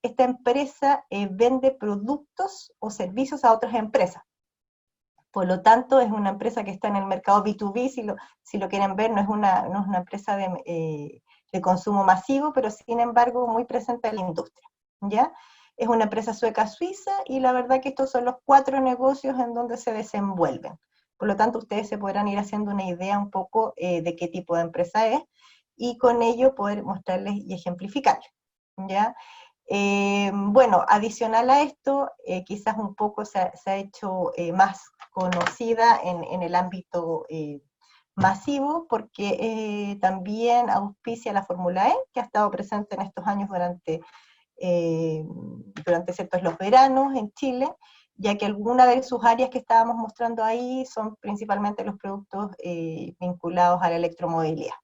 esta empresa vende productos o servicios a otras empresas. Por lo tanto, es una empresa que está en el mercado B2B, si lo quieren ver, no es una empresa de consumo masivo, pero sin embargo muy presente en la industria, ¿ya? Es una empresa sueca-suiza y la verdad que estos son los 4 negocios en donde se desenvuelven. Por lo tanto, ustedes se podrán ir haciendo una idea un poco de qué tipo de empresa es y con ello poder mostrarles y ejemplificarles, ¿ya? Bueno, adicional a esto, quizás un poco se ha hecho más conocida en el ámbito masivo, porque también auspicia la Fórmula E, que ha estado presente en estos años durante ciertos los veranos en Chile, ya que algunas de sus áreas que estábamos mostrando ahí son principalmente los productos vinculados a la electromovilidad.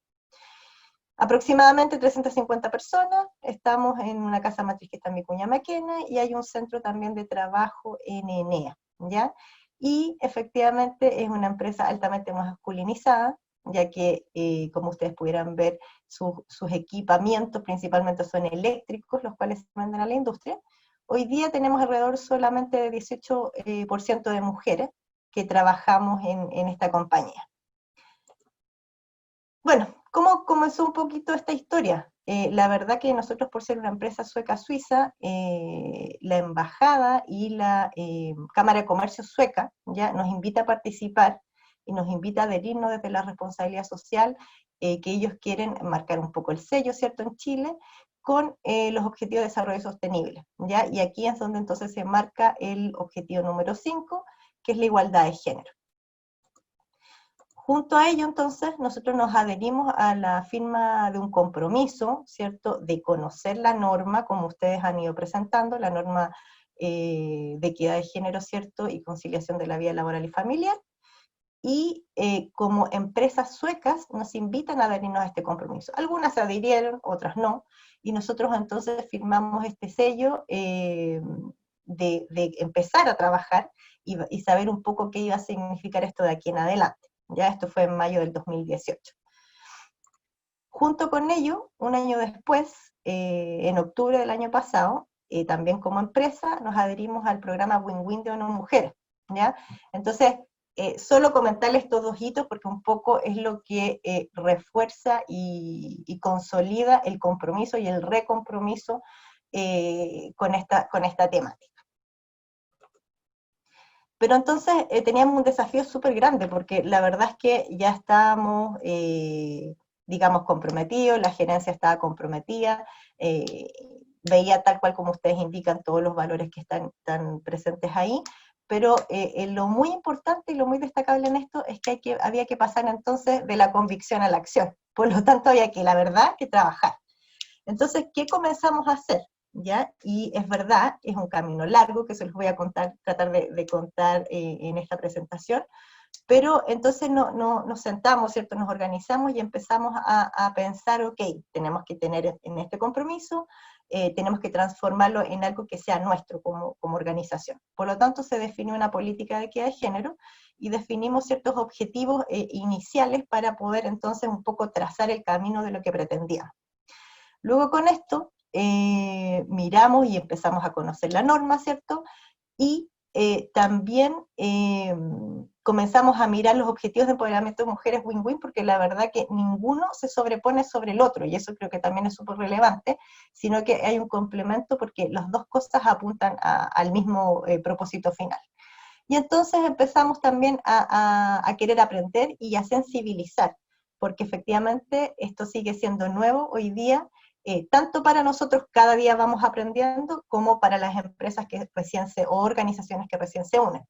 Aproximadamente 350 personas, estamos en una casa matriz que está en Vicuña Maquena, y hay un centro también de trabajo en Enea, ¿ya? Y efectivamente es una empresa altamente masculinizada, ya que, como ustedes pudieran ver, sus equipamientos principalmente son eléctricos, los cuales se venden a la industria. Hoy día tenemos alrededor solamente de 18% de mujeres que trabajamos en esta compañía. Bueno, ¿cómo comenzó un poquito esta historia? La verdad que nosotros, por ser una empresa sueca-suiza, la embajada y la Cámara de Comercio sueca ya nos invita a participar y nos invita a adherirnos desde la responsabilidad social, que ellos quieren marcar un poco el sello, ¿cierto?, en Chile, con los Objetivos de Desarrollo Sostenible, ¿ya? Y aquí es donde entonces se marca el objetivo número 5, que es la igualdad de género. Junto a ello, entonces, nosotros nos adherimos a la firma de un compromiso, ¿cierto?, de conocer la norma, como ustedes han ido presentando, la norma de equidad de género, ¿cierto?, y conciliación de la vida laboral y familiar, y como empresas suecas nos invitan a adherirnos a este compromiso. Algunas se adhirieron, otras no, y nosotros entonces firmamos este sello de empezar a trabajar y saber un poco qué iba a significar esto de aquí en adelante. Ya esto fue en mayo del 2018. Junto con ello, un año después, en octubre del año pasado, también como empresa, nos adherimos al programa Win-Win de ONU Mujeres, ¿ya? Entonces, solo comentarles estos 2 hitos porque un poco es lo que refuerza y consolida el compromiso y el recompromiso con esta temática. Pero entonces teníamos un desafío súper grande, porque la verdad es que ya estábamos, digamos, comprometidos, la gerencia estaba comprometida, veía tal cual como ustedes indican todos los valores que están presentes ahí, pero lo muy importante y lo muy destacable en esto es que había que pasar entonces de la convicción a la acción, por lo tanto había que, la verdad, que trabajar. Entonces, ¿qué comenzamos a hacer? ¿Ya? Y es verdad, es un camino largo que se los voy a contar, tratar de contar en esta presentación, pero entonces nos sentamos, ¿cierto? Nos organizamos y empezamos a pensar, ok, tenemos que tener en este compromiso, tenemos que transformarlo en algo que sea nuestro como organización. Por lo tanto, se definió una política de equidad de género y definimos ciertos objetivos iniciales para poder entonces un poco trazar el camino de lo que pretendíamos. Luego con esto, miramos y empezamos a conocer la norma, ¿cierto? Y también comenzamos a mirar los objetivos de empoderamiento de mujeres win-win, porque la verdad que ninguno se sobrepone sobre el otro, y eso creo que también es súper relevante, sino que hay un complemento porque las 2 cosas apuntan al mismo propósito final. Y entonces empezamos también a querer aprender y a sensibilizar, porque efectivamente esto sigue siendo nuevo hoy día, tanto para nosotros cada día vamos aprendiendo, como para las empresas que o organizaciones que recién se unen.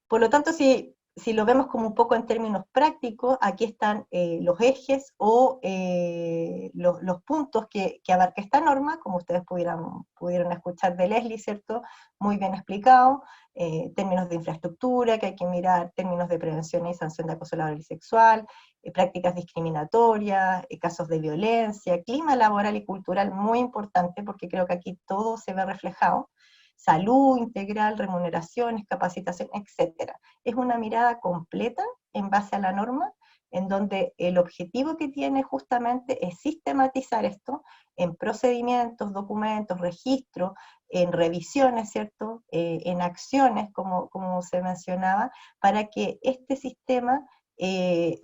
Por lo tanto, si lo vemos como un poco en términos prácticos, aquí están los ejes o los puntos que abarca esta norma, como ustedes pudieron escuchar de Leslie, ¿cierto? Muy bien explicado, términos de infraestructura, que hay que mirar, términos de prevención y sanción de acoso laboral y sexual, prácticas discriminatorias, casos de violencia, clima laboral y cultural, muy importante, porque creo que aquí todo se ve reflejado, salud integral, remuneraciones, capacitación, etc. Es una mirada completa en base a la norma, en donde el objetivo que tiene justamente es sistematizar esto en procedimientos, documentos, registros, en revisiones, ¿cierto? En acciones, como se mencionaba, para que este sistema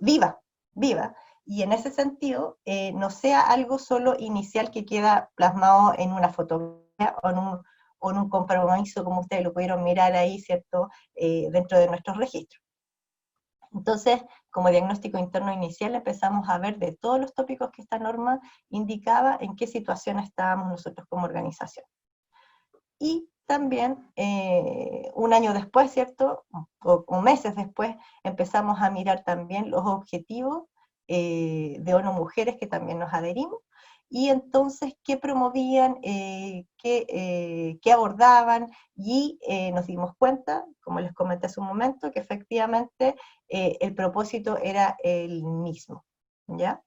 viva, y en ese sentido no sea algo solo inicial que queda plasmado en una fotografía o en un compromiso, como ustedes lo pudieron mirar ahí, ¿cierto?, dentro de nuestros registros. Entonces, como diagnóstico interno inicial, empezamos a ver de todos los tópicos que esta norma indicaba en qué situación estábamos nosotros como organización. Y también, un año después, ¿cierto?, o meses después, empezamos a mirar también los objetivos de ONU Mujeres, que también nos adherimos, y entonces qué promovían, qué abordaban, y nos dimos cuenta, como les comenté hace un momento, que efectivamente el propósito era el mismo, ¿ya?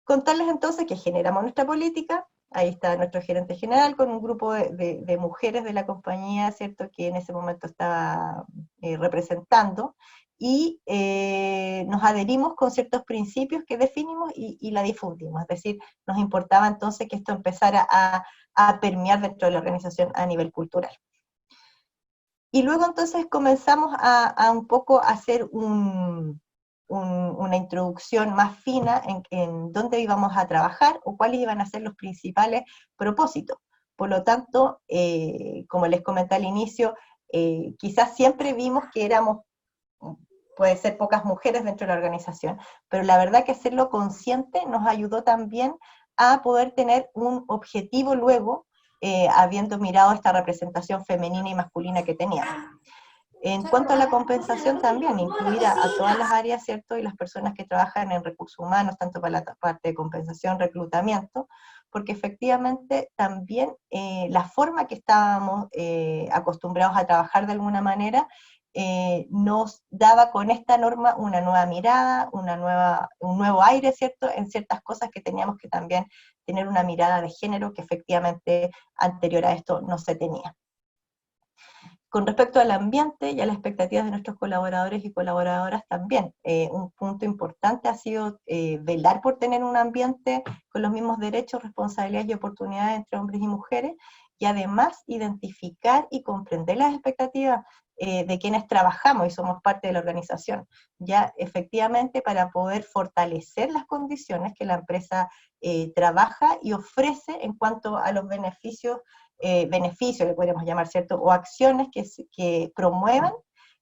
Contarles entonces que generamos nuestra política. Ahí está nuestro gerente general con un grupo de mujeres de la compañía, ¿cierto?, que en ese momento estaba representando, y nos adherimos con ciertos principios que definimos y la difundimos. Es decir, nos importaba entonces que esto empezara a permear dentro de la organización a nivel cultural. Y luego entonces comenzamos a un poco hacer una introducción más fina en dónde íbamos a trabajar o cuáles iban a ser los principales propósitos. Por lo tanto, como les comenté al inicio, quizás siempre vimos que éramos, puede ser pocas mujeres dentro de la organización, pero la verdad que hacerlo consciente nos ayudó también a poder tener un objetivo luego, habiendo mirado esta representación femenina y masculina que teníamos. En cuanto a la compensación también, incluir a todas las áreas, ¿cierto?, y las personas que trabajan en recursos humanos, tanto para la parte de compensación, reclutamiento, porque efectivamente también la forma que estábamos acostumbrados a trabajar de alguna manera, nos daba con esta norma una nueva mirada, un nuevo aire, ¿cierto?, en ciertas cosas que teníamos que también tener una mirada de género que efectivamente anterior a esto no se tenía. Con respecto al ambiente y a las expectativas de nuestros colaboradores y colaboradoras también, un punto importante ha sido velar por tener un ambiente con los mismos derechos, responsabilidades y oportunidades entre hombres y mujeres, y además identificar y comprender las expectativas de quienes trabajamos y somos parte de la organización, ya efectivamente para poder fortalecer las condiciones que la empresa trabaja y ofrece en cuanto a los beneficios, le podríamos llamar, ¿cierto?, o acciones que promuevan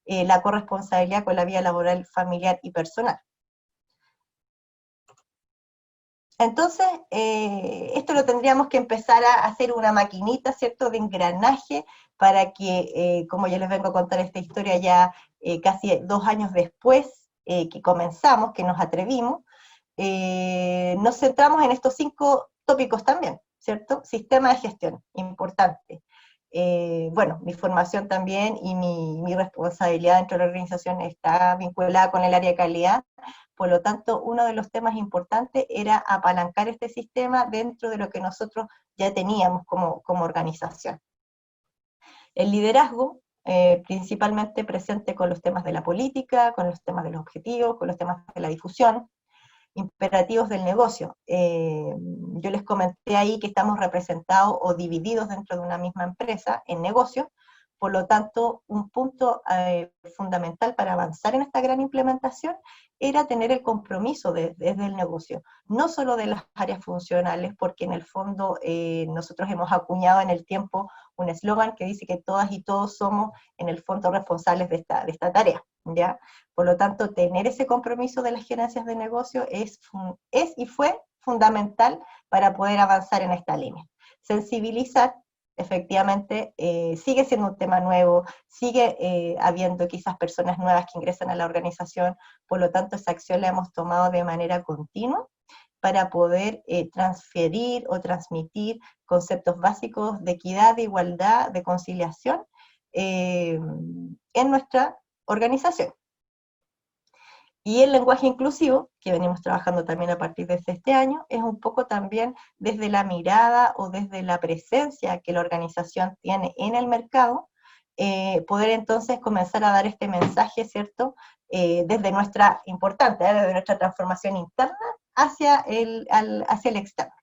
la corresponsabilidad con la vida laboral, familiar y personal. Entonces, esto lo tendríamos que empezar a hacer una maquinita, ¿cierto?, de engranaje para que, como ya les vengo a contar esta historia ya casi 2 años después que comenzamos, que nos atrevimos, nos centramos en estos 5 tópicos también, ¿cierto? Sistema de gestión, importante. Bueno, mi formación también y mi responsabilidad dentro de la organización está vinculada con el área de calidad. Por lo tanto, uno de los temas importantes era apalancar este sistema dentro de lo que nosotros ya teníamos como organización. El liderazgo, principalmente presente con los temas de la política, con los temas de los objetivos, con los temas de la difusión, imperativos del negocio. Yo les comenté ahí que estamos representados o divididos dentro de una misma empresa en negocios, por lo tanto, un punto fundamental para avanzar en esta gran implementación era tener el compromiso desde el negocio, no solo de las áreas funcionales, porque en el fondo nosotros hemos acuñado en el tiempo un eslogan que dice que todas y todos somos en el fondo responsables de esta tarea, ¿ya? Por lo tanto, tener ese compromiso de las gerencias de negocio es y fue fundamental para poder avanzar en esta línea. Sensibilizar, efectivamente, sigue siendo un tema nuevo, sigue habiendo quizás personas nuevas que ingresan a la organización, por lo tanto esa acción la hemos tomado de manera continua para poder transferir o transmitir conceptos básicos de equidad, de igualdad, de conciliación en nuestra organización. Y el lenguaje inclusivo, que venimos trabajando también a partir de este año, es un poco también desde la mirada o desde la presencia que la organización tiene en el mercado, poder entonces comenzar a dar este mensaje, ¿cierto?, desde nuestra desde nuestra transformación interna hacia el externo.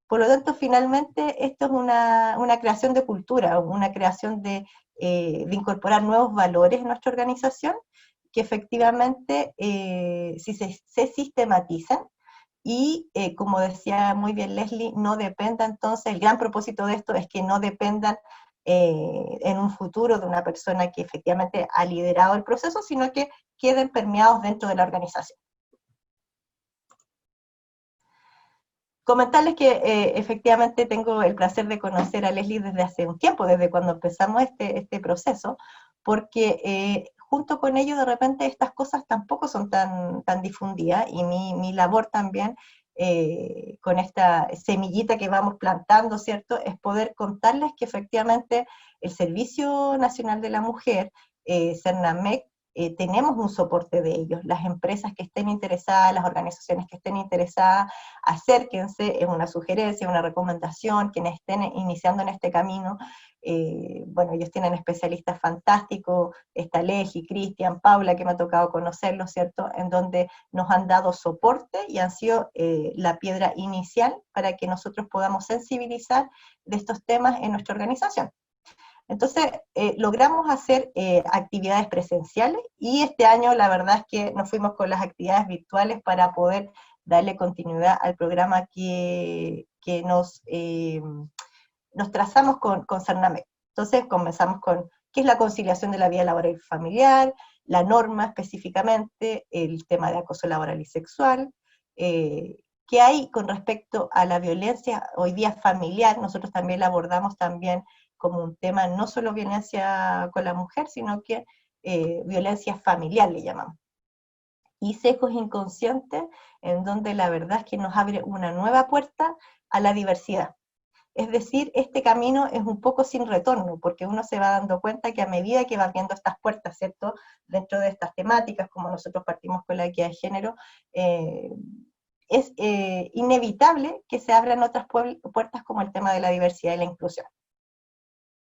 Por lo tanto, finalmente, esto es una creación de cultura, una creación de incorporar nuevos valores en nuestra organización, que efectivamente si se sistematizan y, como decía muy bien Leslie, no dependa entonces, el gran propósito de esto es que no dependan en un futuro de una persona que efectivamente ha liderado el proceso, sino que queden permeados dentro de la organización. Comentarles que efectivamente tengo el placer de conocer a Leslie desde hace un tiempo, desde cuando empezamos este proceso, porque junto con ello de repente estas cosas tampoco son tan difundidas, y mi labor también con esta semillita que vamos plantando, ¿cierto?, es poder contarles que efectivamente el Servicio Nacional de la Mujer, CERNAMEC, tenemos un soporte de ellos. Las empresas que estén interesadas, las organizaciones que estén interesadas, acérquense, es una sugerencia, una recomendación, quienes estén iniciando en este camino. Bueno, ellos tienen especialistas fantásticos, está Legi, Cristian, Paula, que me ha tocado conocerlos, ¿cierto?, en donde nos han dado soporte y han sido la piedra inicial para que nosotros podamos sensibilizar de estos temas en nuestra organización. Entonces, logramos hacer actividades presenciales, y este año la verdad es que nos fuimos con las actividades virtuales para poder darle continuidad al programa que nos trazamos con CERNAMEC. Entonces comenzamos con qué es la conciliación de la vida laboral y familiar, la norma específicamente, el tema de acoso laboral y sexual, qué hay con respecto a la violencia hoy día familiar. Nosotros también la abordamos también como un tema, no solo violencia con la mujer, sino que violencia familiar le llamamos. Y sesgos inconscientes, en donde la verdad es que nos abre una nueva puerta a la diversidad. Es decir, este camino es un poco sin retorno, porque uno se va dando cuenta que a medida que va abriendo estas puertas, ¿cierto?, dentro de estas temáticas, como nosotros partimos con la equidad de género, es inevitable que se abran otras puertas como el tema de la diversidad y la inclusión.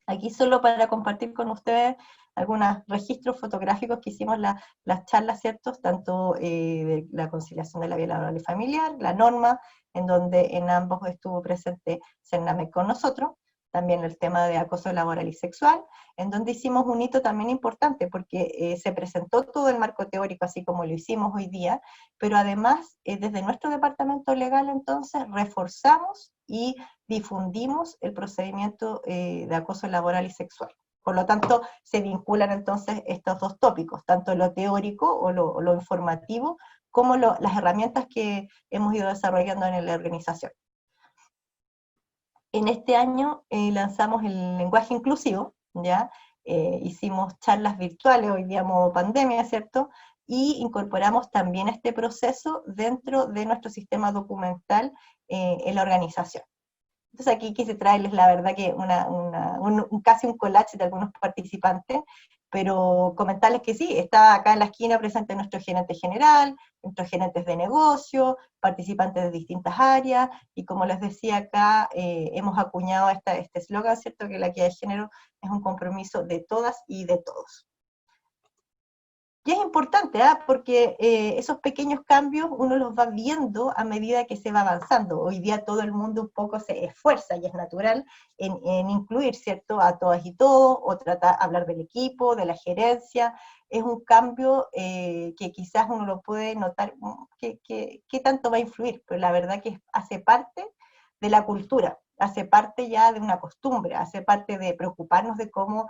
Aquí solo para compartir con ustedes algunos registros fotográficos que hicimos las charlas, ¿cierto?, tanto de la conciliación de la vida laboral y familiar, la norma, en donde en ambos estuvo presente CERNAMEC con nosotros, también el tema de acoso laboral y sexual, en donde hicimos un hito también importante, porque se presentó todo el marco teórico, así como lo hicimos hoy día, pero además, desde nuestro departamento legal, entonces, reforzamos y difundimos el procedimiento de acoso laboral y sexual. Por lo tanto, se vinculan entonces estos dos tópicos, tanto lo teórico o lo informativo, como las herramientas que hemos ido desarrollando en la organización. En este año lanzamos el lenguaje inclusivo, ¿ya? Hicimos charlas virtuales, hoy día modo pandemia, ¿cierto?, y incorporamos también este proceso dentro de nuestro sistema documental en la organización. Entonces aquí quise traerles la verdad que casi un collage de algunos participantes, pero comentarles que sí, está acá en la esquina presente nuestro gerente general, nuestros gerentes de negocio, participantes de distintas áreas, y como les decía acá, hemos acuñado este eslogan, ¿cierto?, que la equidad de género es un compromiso de todas y de todos. Y es importante, porque esos pequeños cambios uno los va viendo a medida que se va avanzando. Hoy día todo el mundo un poco se esfuerza, y es natural, en incluir, ¿cierto?, a todas y todos, o tratar de hablar del equipo, de la gerencia. Es un cambio que quizás uno lo puede notar, ¿qué tanto va a influir? Pero la verdad que hace parte de la cultura, hace parte ya de una costumbre, hace parte de preocuparnos de cómo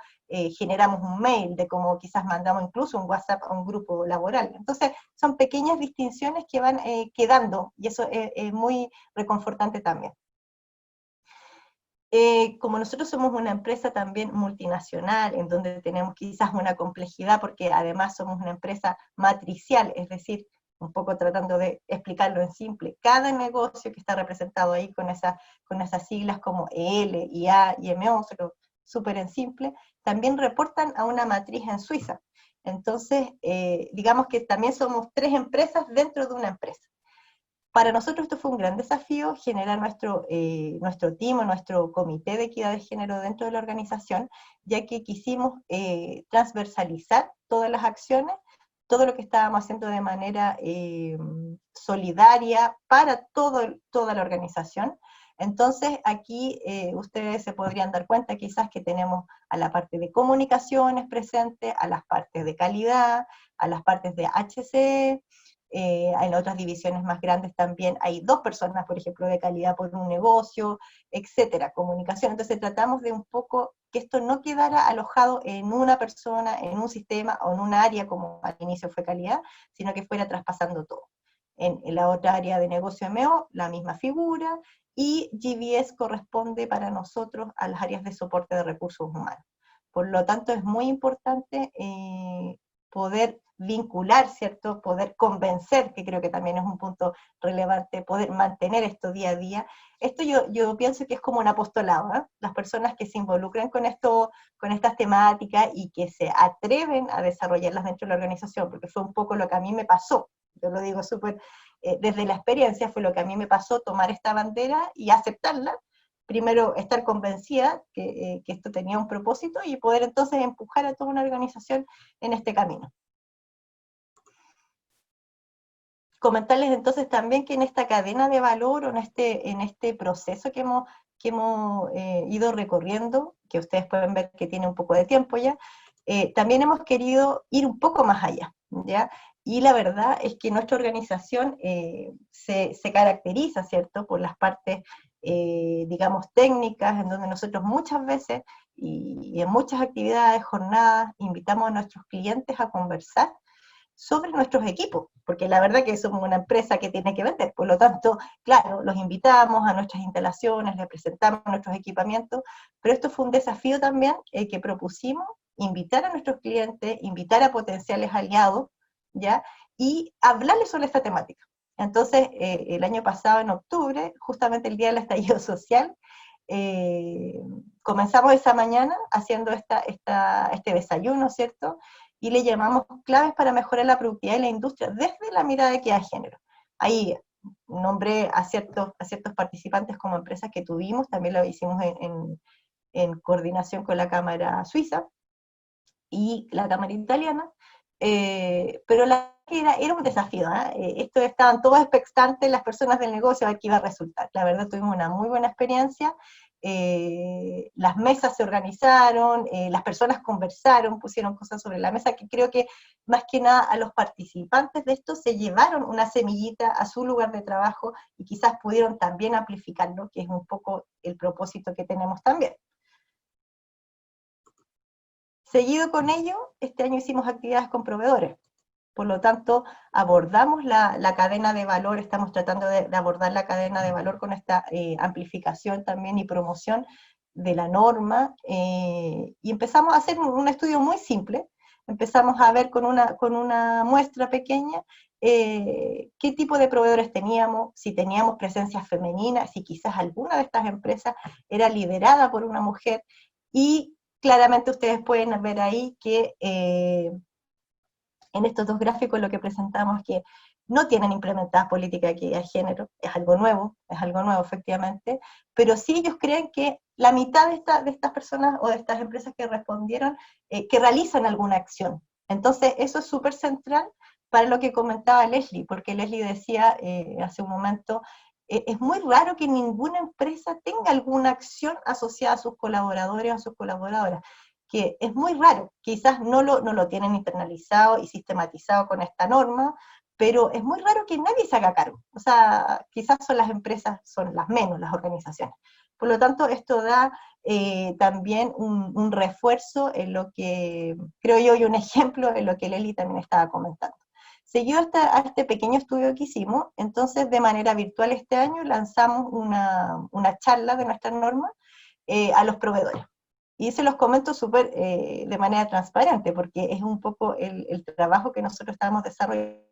generamos un mail, de cómo quizás mandamos incluso un WhatsApp a un grupo laboral. Entonces, son pequeñas distinciones que van quedando, y eso es muy reconfortante también. Como nosotros somos una empresa también multinacional, en donde tenemos quizás una complejidad, porque además somos una empresa matricial, es decir, un poco tratando de explicarlo en simple, cada negocio que está representado ahí con esas siglas como EL, IA, IMO, súper en simple, también reportan a una matriz en Suiza. Entonces, digamos que también somos 3 empresas dentro de una empresa. Para nosotros esto fue un gran desafío, generar nuestro team, nuestro comité de equidad de género dentro de la organización, ya que quisimos transversalizar todas las acciones, todo lo que estábamos haciendo de manera solidaria para toda la organización, Entonces, aquí ustedes se podrían dar cuenta quizás que tenemos a la parte de comunicaciones presente, a las partes de calidad, a las partes de HC, en otras divisiones más grandes también hay 2 personas, por ejemplo, de calidad por un negocio, etcétera, comunicación. Entonces tratamos de un poco que esto no quedara alojado en una persona, en un sistema o en un área como al inicio fue calidad, sino que fuera traspasando todo. En la otra área de negocio MO, la misma figura, y GBS corresponde para nosotros a las áreas de soporte de recursos humanos. Por lo tanto, es muy importante poder vincular, ¿cierto? Poder convencer, que creo que también es un punto relevante, poder mantener esto día a día. Esto yo pienso que es como un apostolado, ¿eh? Las personas que se involucran con esto, con estas temáticas y que se atreven a desarrollarlas dentro de la organización, porque fue un poco lo que a mí me pasó, yo lo digo súper, desde la experiencia fue lo que a mí me pasó, tomar esta bandera y aceptarla, primero estar convencida que esto tenía un propósito y poder entonces empujar a toda una organización en este camino. Comentarles entonces también que en esta cadena de valor o en este proceso que hemos ido recorriendo, que ustedes pueden ver que tiene un poco de tiempo ya, también hemos querido ir un poco más allá, ¿ya? Y la verdad es que nuestra organización se caracteriza, ¿cierto?, por las partes, digamos, técnicas, en donde nosotros muchas veces y en muchas actividades, jornadas, invitamos a nuestros clientes a conversar sobre nuestros equipos, porque la verdad que somos una empresa que tiene que vender, por lo tanto, claro, los invitamos a nuestras instalaciones, les presentamos nuestros equipamientos, pero esto fue un desafío también que propusimos, invitar a nuestros clientes, invitar a potenciales aliados, ¿ya? Y hablarles sobre esta temática. Entonces, el año pasado, en octubre, justamente el día del estallido social, comenzamos esa mañana haciendo este desayuno, ¿cierto?, y le llamamos claves para mejorar la productividad de la industria desde la mirada de equidad de género. Ahí nombré a ciertos participantes como empresas que tuvimos, también lo hicimos en coordinación con la Cámara Suiza y la Cámara Italiana, pero era un desafío, esto estaban todos expectantes, las personas del negocio, a ver qué iba a resultar. La verdad tuvimos una muy buena experiencia, las mesas se organizaron, las personas conversaron, pusieron cosas sobre la mesa, que creo que más que nada a los participantes de esto se llevaron una semillita a su lugar de trabajo y quizás pudieron también amplificarlo, que es un poco el propósito que tenemos también. Seguido con ello, este año hicimos actividades con proveedores. Por lo tanto, abordamos la cadena de valor, estamos tratando de abordar la cadena de valor con esta amplificación también y promoción de la norma, y empezamos a hacer un estudio muy simple, empezamos a ver con una muestra pequeña qué tipo de proveedores teníamos, si teníamos presencia femenina, si quizás alguna de estas empresas era liderada por una mujer, y claramente ustedes pueden ver ahí que en estos 2 gráficos lo que presentamos es que no tienen implementadas políticas de equidad de género, es algo nuevo efectivamente, pero sí ellos creen que la mitad de estas personas o de estas empresas que respondieron, que realizan alguna acción. Entonces eso es súper central para lo que comentaba Leslie, porque Leslie decía hace un momento, es muy raro que ninguna empresa tenga alguna acción asociada a sus colaboradores o a sus colaboradoras, que es muy raro, quizás no lo tienen internalizado y sistematizado con esta norma, pero es muy raro que nadie se haga cargo. O sea, quizás son las empresas, son las menos, las organizaciones. Por lo tanto, esto da también un refuerzo en lo que, creo yo, y un ejemplo en lo que Leli también estaba comentando. Seguido a este pequeño estudio que hicimos, entonces de manera virtual este año lanzamos una charla de nuestras normas a los proveedores. Y se los comento súper de manera transparente, porque es un poco el trabajo que nosotros estamos desarrollando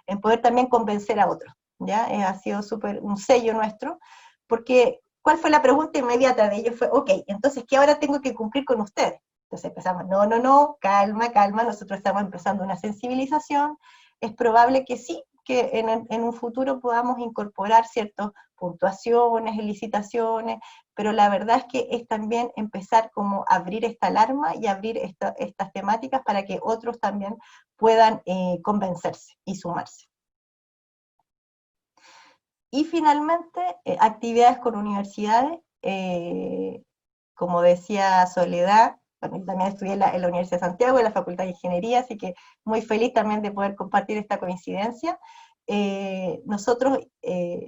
en poder también convencer a otros, ¿ya? Ha sido súper un sello nuestro, porque ¿cuál fue la pregunta inmediata de ellos? Fue, ok, entonces, ¿qué ahora tengo que cumplir con ustedes? Entonces empezamos, no, calma, nosotros estamos empezando una sensibilización, es probable que sí, que en un futuro podamos incorporar ciertas puntuaciones, licitaciones, pero la verdad es que es también empezar como a abrir esta alarma y abrir estas temáticas para que otros también puedan convencerse y sumarse. Y finalmente, actividades con universidades, como decía Soledad, bueno, yo también estudié en la Universidad de Santiago, en la Facultad de Ingeniería, así que muy feliz también de poder compartir esta coincidencia. Nosotros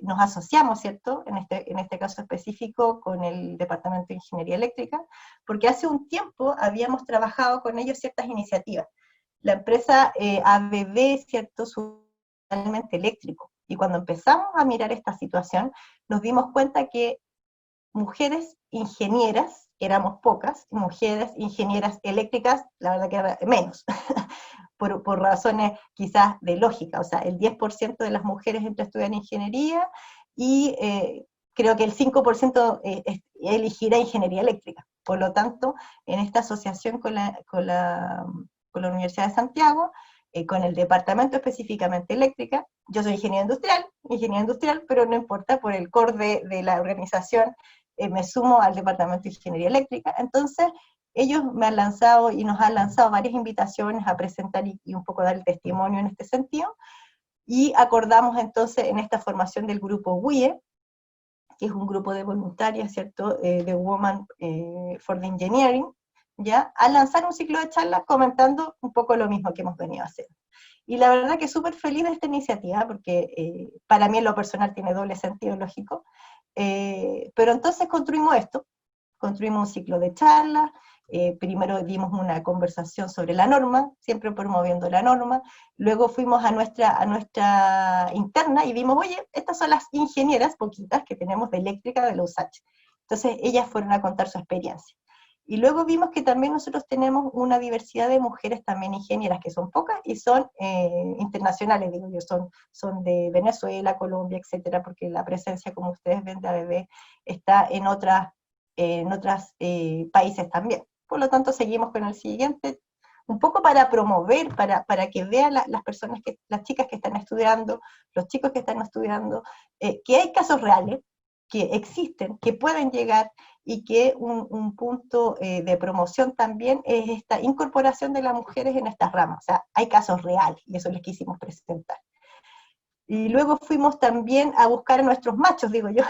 nos asociamos, ¿cierto?, en este caso específico con el Departamento de Ingeniería Eléctrica, porque hace un tiempo habíamos trabajado con ellos ciertas iniciativas. La empresa ABB, ¿cierto?, totalmente eléctrico, y cuando empezamos a mirar esta situación, nos dimos cuenta que mujeres ingenieras, éramos pocas, mujeres ingenieras eléctricas, la verdad que era menos, por razones quizás de lógica, o sea, el 10% de las mujeres estudian ingeniería, y creo que el 5% elegirá ingeniería eléctrica. Por lo tanto, en esta asociación con la Universidad de Santiago, con el departamento específicamente eléctrica, yo soy ingeniera industrial, pero no importa, por el core de la organización, me sumo al departamento de ingeniería eléctrica. Entonces, ellos me han lanzado y nos han lanzado varias invitaciones a presentar y un poco dar el testimonio en este sentido, y acordamos entonces en esta formación del grupo WIE, que es un grupo de voluntarias, ¿cierto?, de Women for the Engineering, ¿ya?, a lanzar un ciclo de charlas comentando un poco lo mismo que hemos venido a hacer. Y la verdad que súper feliz de esta iniciativa, porque para mí en lo personal tiene doble sentido lógico, pero entonces construimos un ciclo de charlas. Primero dimos una conversación sobre la norma, siempre promoviendo la norma, luego fuimos a nuestra interna y vimos, oye, estas son las ingenieras, poquitas, que tenemos de eléctrica de la USACH. Entonces ellas fueron a contar su experiencia. Y luego vimos que también nosotros tenemos una diversidad de mujeres también ingenieras, que son pocas y son internacionales, digo yo, son de Venezuela, Colombia, etcétera, porque la presencia, como ustedes ven, de ABB está en otros países también. Por lo tanto, seguimos con el siguiente, un poco para promover, para que vean las personas, las chicas que están estudiando, los chicos que están estudiando, que hay casos reales, que existen, que pueden llegar, y que un punto de promoción también es esta incorporación de las mujeres en estas ramas. O sea, hay casos reales, y eso les quisimos presentar. Y luego fuimos también a buscar a nuestros machos, digo yo,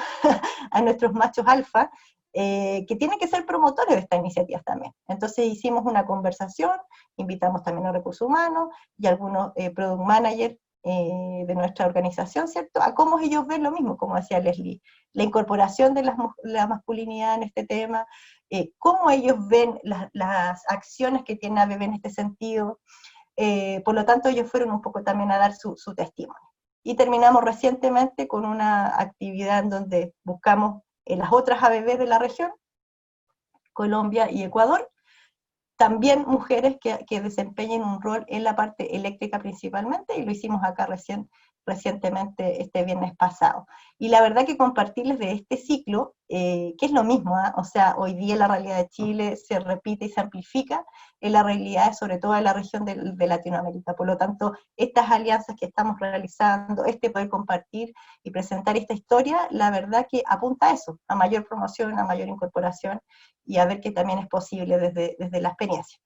a nuestros machos alfa, que tienen que ser promotores de estas iniciativas también. Entonces hicimos una conversación, invitamos también a Recursos Humanos y algunos Product Managers de nuestra organización, ¿cierto?, a cómo ellos ven lo mismo, como decía Leslie, la incorporación de la masculinidad en este tema, cómo ellos ven las acciones que tiene ABB en este sentido. Por lo tanto, ellos fueron un poco también a dar su testimonio. Y terminamos recientemente con una actividad en donde buscamos las otras ABB de la región, Colombia y Ecuador, también mujeres que desempeñen un rol en la parte eléctrica principalmente, y lo hicimos acá recientemente, este viernes pasado. Y la verdad que compartirles de este ciclo, que es lo mismo, ¿eh? O sea, hoy día la realidad de Chile se repite y se amplifica en la realidad, sobre todo en la región de Latinoamérica. Por lo tanto, estas alianzas que estamos realizando, poder compartir y presentar esta historia, la verdad que apunta a eso, a mayor promoción, a mayor incorporación, y a ver que también es posible desde la experiencia.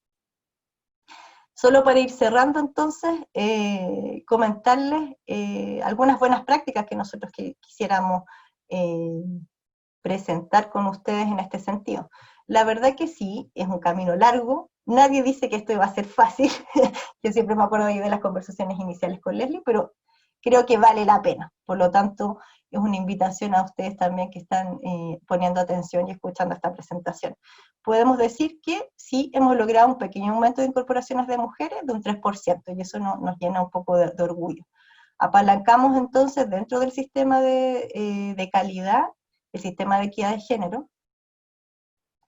Solo para ir cerrando entonces, comentarles algunas buenas prácticas que nosotros quisiéramos presentar con ustedes en este sentido. La verdad que sí, es un camino largo, nadie dice que esto va a ser fácil, yo siempre me acuerdo ahí de las conversaciones iniciales con Leslie, pero creo que vale la pena. Por lo tanto, es una invitación a ustedes también que están poniendo atención y escuchando esta presentación. Podemos decir que sí hemos logrado un pequeño aumento de incorporaciones de mujeres de un 3%, y eso nos llena un poco de orgullo. Apalancamos entonces dentro del sistema de calidad, el sistema de equidad de género,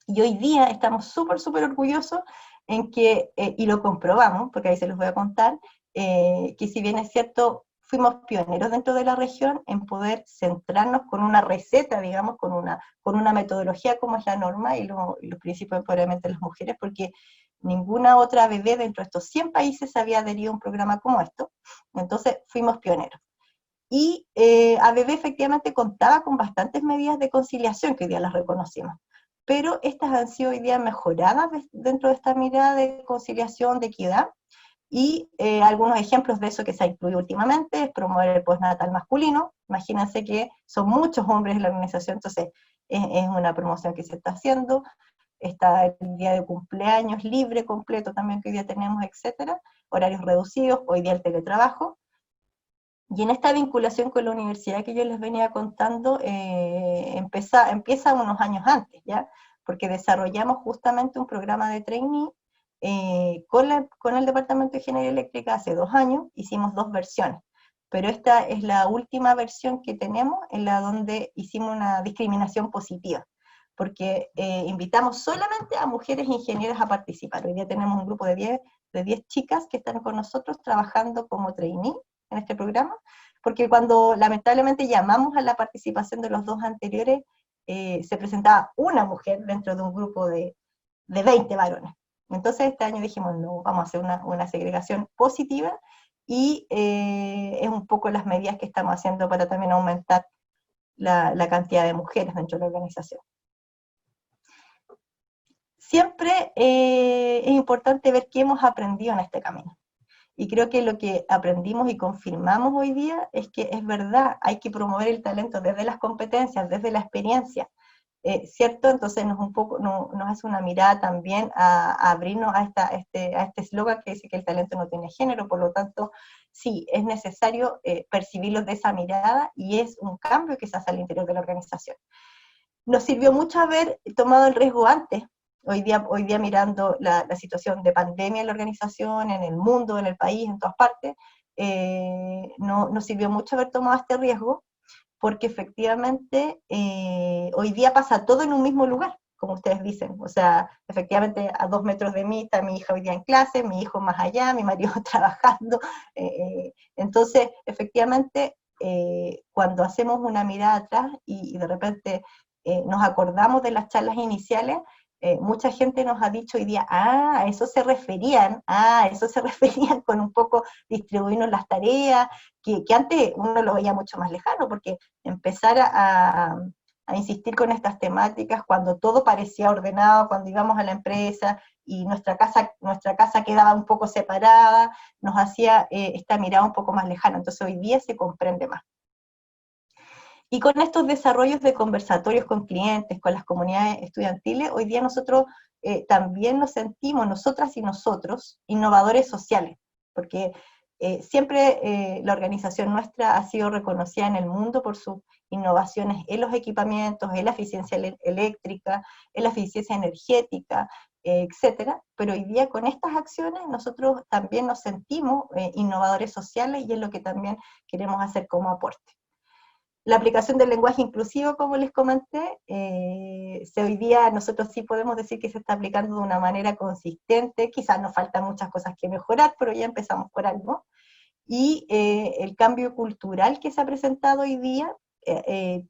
y hoy día estamos súper orgullosos en que, y lo comprobamos, porque ahí se los voy a contar, que si bien es cierto, fuimos pioneros dentro de la región en poder centrarnos con una receta, digamos, con una metodología como es la norma y los principios de empoderamiento de las mujeres, porque ninguna otra ABB dentro de estos 100 países había adherido a un programa como esto. Entonces fuimos pioneros. Y ABB efectivamente contaba con bastantes medidas de conciliación, que hoy día las reconocimos, pero estas han sido hoy día mejoradas dentro de esta mirada de conciliación, de equidad, Y algunos ejemplos de eso que se ha incluido últimamente es promover el postnatal masculino. Imagínense que son muchos hombres en la organización, entonces es una promoción que se está haciendo. Está el día de cumpleaños libre completo también que hoy día tenemos, etcétera, horarios reducidos, hoy día el teletrabajo. Y en esta vinculación con la universidad que yo les venía contando, empieza unos años antes, ¿ya? Porque desarrollamos justamente un programa de trainee con el Departamento de Ingeniería Eléctrica hace 2 años, hicimos 2 versiones, pero esta es la última versión que tenemos, en la donde hicimos una discriminación positiva, porque invitamos solamente a mujeres ingenieras a participar. Hoy día tenemos un grupo de 10 chicas que están con nosotros trabajando como trainee en este programa, porque cuando lamentablemente llamamos a la participación de los 2 anteriores, se presentaba una mujer dentro de un grupo de 20 varones. Entonces este año dijimos, no, vamos a hacer una segregación positiva, y es un poco las medidas que estamos haciendo para también aumentar la cantidad de mujeres dentro de la organización. Siempre es importante ver qué hemos aprendido en este camino. Y creo que lo que aprendimos y confirmamos hoy día es que es verdad, hay que promover el talento desde las competencias, desde la experiencia, ¿cierto? Entonces nos hace una mirada también a abrirnos a este eslogan que dice que el talento no tiene género. Por lo tanto, sí, es necesario percibirlos de esa mirada, y es un cambio que se hace al interior de la organización. Nos sirvió mucho haber tomado el riesgo antes. Hoy día mirando la situación de pandemia en la organización, en el mundo, en el país, en todas partes, nos sirvió mucho haber tomado este riesgo, porque efectivamente hoy día pasa todo en un mismo lugar, como ustedes dicen. O sea, efectivamente a 2 metros de mí está mi hija hoy día en clase, mi hijo más allá, mi marido trabajando. Entonces, efectivamente, cuando hacemos una mirada atrás y de repente nos acordamos de las charlas iniciales, mucha gente nos ha dicho hoy día, a eso se referían con un poco distribuirnos las tareas, que antes uno lo veía mucho más lejano, porque empezar a insistir con estas temáticas cuando todo parecía ordenado, cuando íbamos a la empresa y nuestra casa quedaba un poco separada, nos hacía esta mirada un poco más lejana. Entonces hoy día se comprende más. Y con estos desarrollos de conversatorios con clientes, con las comunidades estudiantiles, hoy día nosotros también nos sentimos, nosotras y nosotros, innovadores sociales, porque siempre la organización nuestra ha sido reconocida en el mundo por sus innovaciones en los equipamientos, en la eficiencia eléctrica, en la eficiencia energética, etcétera, pero hoy día con estas acciones nosotros también nos sentimos innovadores sociales, y es lo que también queremos hacer como aporte. La aplicación del lenguaje inclusivo, como les comenté, hoy día nosotros sí podemos decir que se está aplicando de una manera consistente. Quizás nos faltan muchas cosas que mejorar, pero ya empezamos por algo. Y el cambio cultural que se ha presentado hoy día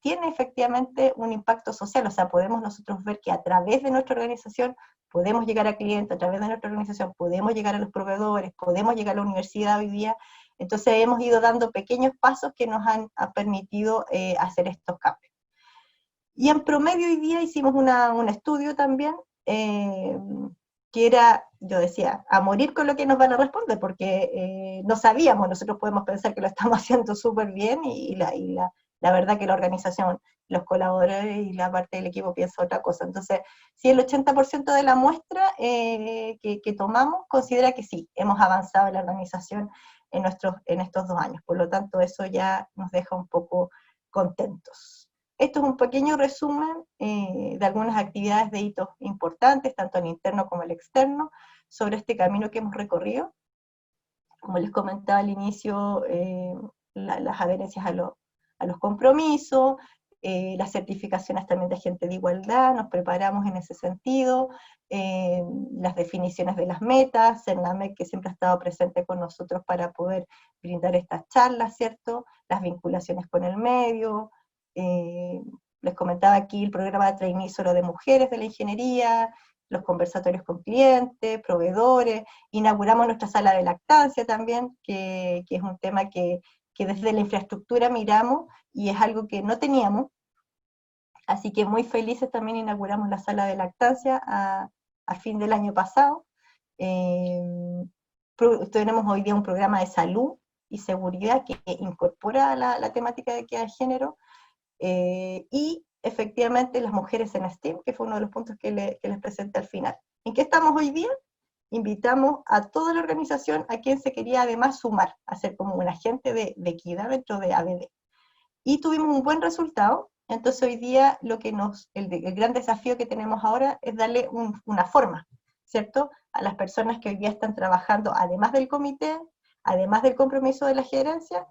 tiene efectivamente un impacto social. O sea, podemos nosotros ver que a través de nuestra organización podemos llegar a clientes, a través de nuestra organización podemos llegar a los proveedores, podemos llegar a la universidad hoy día. Entonces hemos ido dando pequeños pasos que nos han permitido hacer estos cambios. Y en promedio hoy día hicimos un estudio también, que era, yo decía, a morir con lo que nos van a responder, porque no sabíamos. Nosotros podemos pensar que lo estamos haciendo súper bien, y la verdad que la organización, los colaboradores y la parte del equipo piensa otra cosa. Entonces, si el 80% de la muestra que tomamos considera que sí, hemos avanzado en la organización en estos 2 años. Por lo tanto, eso ya nos deja un poco contentos. Esto es un pequeño resumen de algunas actividades de hitos importantes, tanto el interno como el externo, sobre este camino que hemos recorrido. Como les comentaba al inicio, las adherencias a los compromisos, las certificaciones también de agente de igualdad, nos preparamos en ese sentido, las definiciones de las metas, CERNAMEC, que siempre ha estado presente con nosotros para poder brindar estas charlas, ¿cierto? Las vinculaciones con el medio, les comentaba aquí el programa de trainee solo de mujeres de la ingeniería, los conversatorios con clientes, proveedores, inauguramos nuestra sala de lactancia también, que es un tema que desde la infraestructura miramos, y es algo que no teníamos, así que muy felices también inauguramos la sala de lactancia a fin del año pasado. tenemos hoy día un programa de salud y seguridad que incorpora la temática de equidad de género, y efectivamente las mujeres en STEAM, que fue uno de los puntos que les presenté al final. ¿En qué estamos hoy día? Invitamos a toda la organización, a quien se quería además sumar, a ser como un agente de equidad dentro de ABD. Y tuvimos un buen resultado. Entonces hoy día el gran desafío que tenemos ahora es darle una forma, ¿cierto? A las personas que hoy día están trabajando, además del comité, además del compromiso de la gerencia,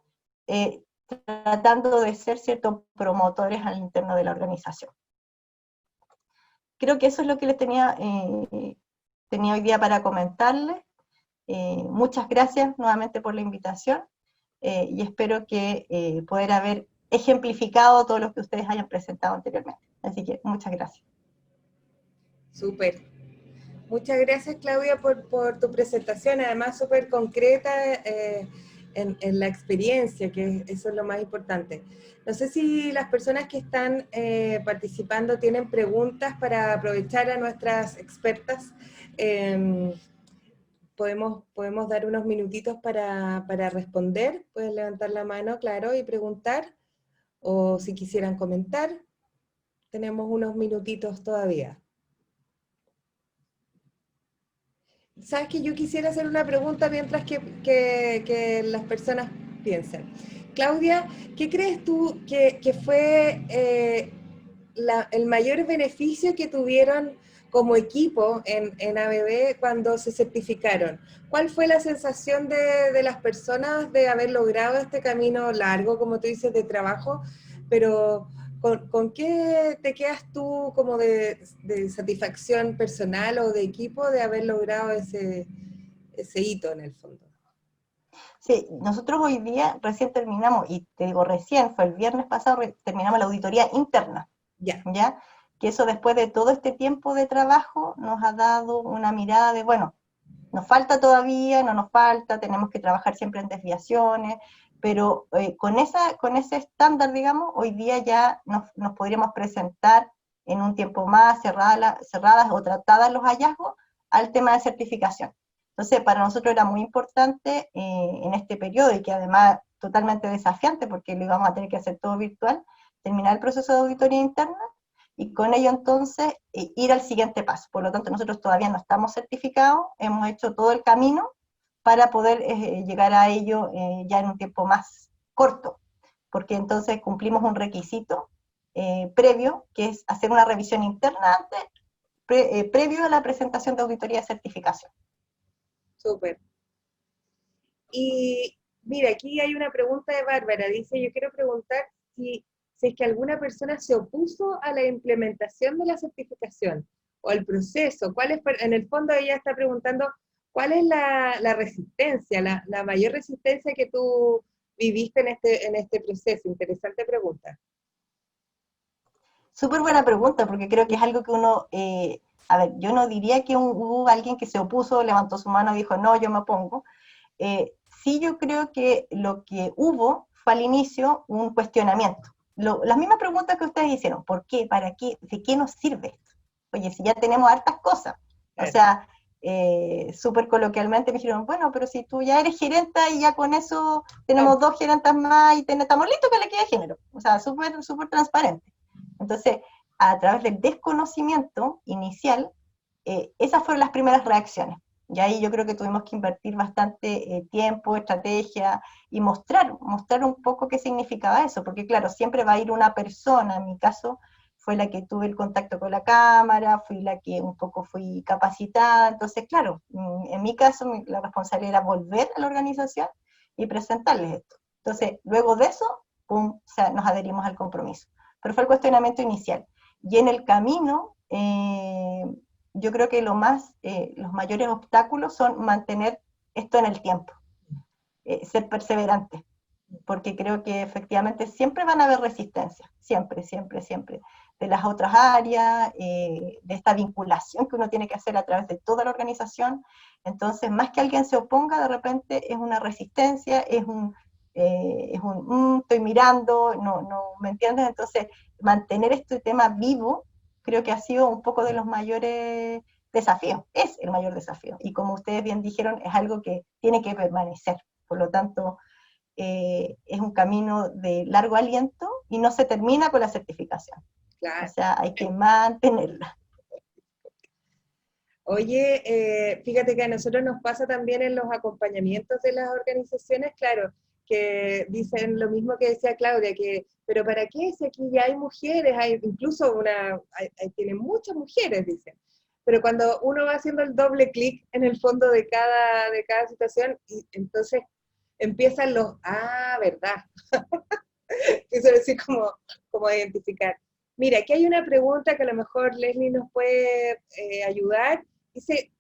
tratando de ser ciertos promotores al interno de la organización. Creo que eso es lo que les tenía hoy día para comentarles. Muchas gracias nuevamente por la invitación, y espero que poder haber ejemplificado todo lo que ustedes hayan presentado anteriormente. Así que muchas gracias. Súper. Muchas gracias, Claudia, por tu presentación, además súper concreta en la experiencia, que eso es lo más importante. No sé si las personas que están participando tienen preguntas para aprovechar a nuestras expertas. Podemos dar unos minutitos para responder. Pueden levantar la mano, claro, y preguntar. O si quisieran comentar, tenemos unos minutitos todavía. Sabes que yo quisiera hacer una pregunta mientras que las personas piensen. Claudia, ¿qué crees tú que fue el mayor beneficio que tuvieron como equipo en ABB cuando se certificaron? ¿Cuál fue la sensación de las personas de haber logrado este camino largo, como tú dices, de trabajo? Pero ¿con qué te quedas tú como de satisfacción personal o de equipo de haber logrado ese hito en el fondo? Sí, nosotros hoy día recién terminamos, y te digo recién, fue el viernes pasado, terminamos la auditoría interna, ¿ya? Que eso después de todo este tiempo de trabajo nos ha dado una mirada de, bueno, nos falta todavía, no nos falta, tenemos que trabajar siempre en desviaciones, pero con ese estándar, digamos, hoy día ya nos podríamos presentar en un tiempo más cerradas o tratadas los hallazgos al tema de certificación. Entonces, para nosotros era muy importante en este periodo, y que además totalmente desafiante, porque lo íbamos a tener que hacer todo virtual, terminar el proceso de auditoría interna, y con ello entonces ir al siguiente paso. Por lo tanto, nosotros todavía no estamos certificados, hemos hecho todo el camino para poder llegar a ello ya en un tiempo más corto, porque entonces cumplimos un requisito previo, que es hacer una revisión interna antes, previo a la presentación de auditoría de certificación. Súper. Y mira, aquí hay una pregunta de Bárbara, dice, yo quiero preguntar si es que alguna persona se opuso a la implementación de la certificación o al proceso. En el fondo ella está preguntando, ¿cuál es la resistencia, la mayor resistencia que tú viviste en este proceso? Interesante pregunta. Súper buena pregunta, porque creo que es algo que uno, a ver, yo no diría que hubo alguien que se opuso, levantó su mano y dijo, no, yo me opongo. Sí, yo creo que lo que hubo fue al inicio un cuestionamiento. Las mismas preguntas que ustedes hicieron, ¿por qué? ¿Para qué? ¿De qué nos sirve esto? Oye, si ya tenemos hartas cosas. O sea, súper coloquialmente me dijeron, bueno, pero si tú ya eres gerenta y ya con eso tenemos 2 gerentas más y estamos listos con la equidad de género. O sea, súper transparente. Entonces, a través del desconocimiento inicial, esas fueron las primeras reacciones. Y ahí yo creo que tuvimos que invertir bastante tiempo, estrategia, y mostrar un poco qué significaba eso, porque claro, siempre va a ir una persona. En mi caso fue la que tuve el contacto con la cámara, fui la que un poco fui capacitada, entonces claro, en mi caso la responsabilidad era volver a la organización y presentarles esto. Entonces, luego de eso, pum, o sea, nos adherimos al compromiso. Pero fue el cuestionamiento inicial. Y en el camino, yo creo que los mayores obstáculos son mantener esto en el tiempo, ser perseverante, porque creo que efectivamente siempre van a haber resistencias, siempre, de las otras áreas, de esta vinculación que uno tiene que hacer a través de toda la organización. Entonces, más que alguien se oponga, de repente es una resistencia, estoy mirando, no, ¿me entiendes? Entonces, mantener este tema vivo, creo que ha sido un poco de los mayores desafío, es el mayor desafío. Y como ustedes bien dijeron, es algo que tiene que permanecer. Por lo tanto, es un camino de largo aliento y no se termina con la certificación. Claro. O sea, hay que mantenerla. Oye, fíjate que a nosotros nos pasa también en los acompañamientos de las organizaciones, claro, que dicen lo mismo que decía Claudia, que, pero ¿para qué si aquí ya hay mujeres? Hay incluso tienen muchas mujeres, dicen. Pero cuando uno va haciendo el doble clic en el fondo de cada situación, y entonces empiezan ¿verdad? Eso es decir, como identificar. Mira, aquí hay una pregunta que a lo mejor Leslie nos puede ayudar. Dice,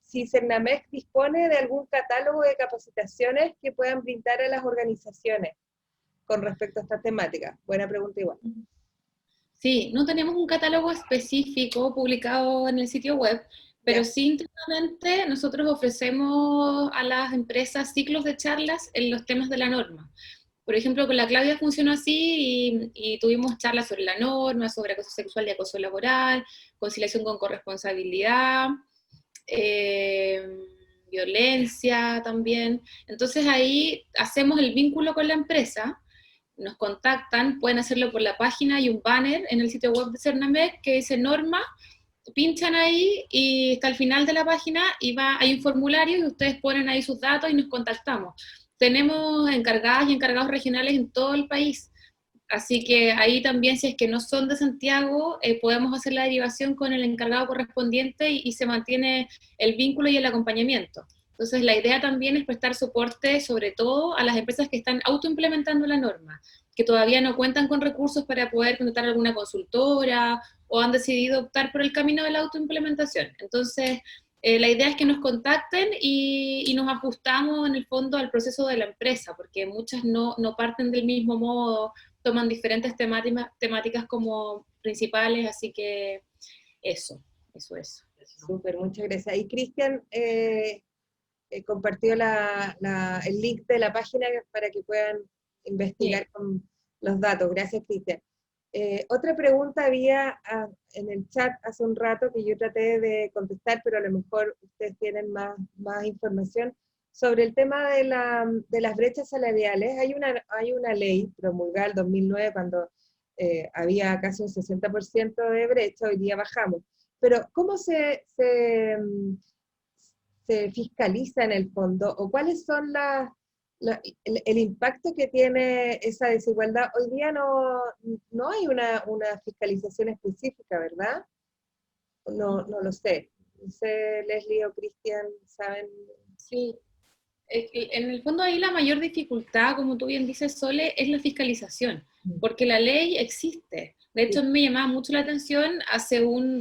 si Cernamec dispone de algún catálogo de capacitaciones que puedan brindar a las organizaciones con respecto a esta temática. Buena pregunta igual. Sí, no tenemos un catálogo específico publicado en el sitio web, pero sí internamente nosotros ofrecemos a las empresas ciclos de charlas en los temas de la norma. Por ejemplo, con la Claudia funcionó así y tuvimos charlas sobre la norma, sobre acoso sexual y acoso laboral, conciliación con corresponsabilidad, violencia también. Entonces ahí hacemos el vínculo con la empresa, nos contactan, pueden hacerlo por la página, hay un banner en el sitio web de Cernamec que dice norma, pinchan ahí y está al final de la página y hay un formulario y ustedes ponen ahí sus datos y nos contactamos. Tenemos encargadas y encargados regionales en todo el país, así que ahí también, si es que no son de Santiago, podemos hacer la derivación con el encargado correspondiente y se mantiene el vínculo y el acompañamiento. Entonces la idea también es prestar soporte sobre todo a las empresas que están autoimplementando la norma, que todavía no cuentan con recursos para poder contratar alguna consultora o han decidido optar por el camino de la autoimplementación. Entonces, la idea es que nos contacten y nos ajustamos en el fondo al proceso de la empresa, porque muchas no parten del mismo modo, toman diferentes temáticas como principales, así que eso. Súper, muchas gracias. Y Cristian compartió el link de la página para que puedan investigar con los datos. Gracias, Cristian. Otra pregunta había en el chat hace un rato que yo traté de contestar, pero a lo mejor ustedes tienen más información sobre el tema de las brechas salariales. Hay una ley promulgada en 2009 cuando había casi un 60% de brecha, hoy día bajamos. Pero ¿cómo se fiscaliza en el fondo? ¿O cuáles son el impacto que tiene esa desigualdad? Hoy día no hay una fiscalización específica, ¿verdad? No lo sé. No sé, Leslie o Cristian, ¿saben? Sí. En el fondo ahí la mayor dificultad, como tú bien dices, Sole, es la fiscalización, porque la ley existe. De hecho, me llamaba mucho la atención,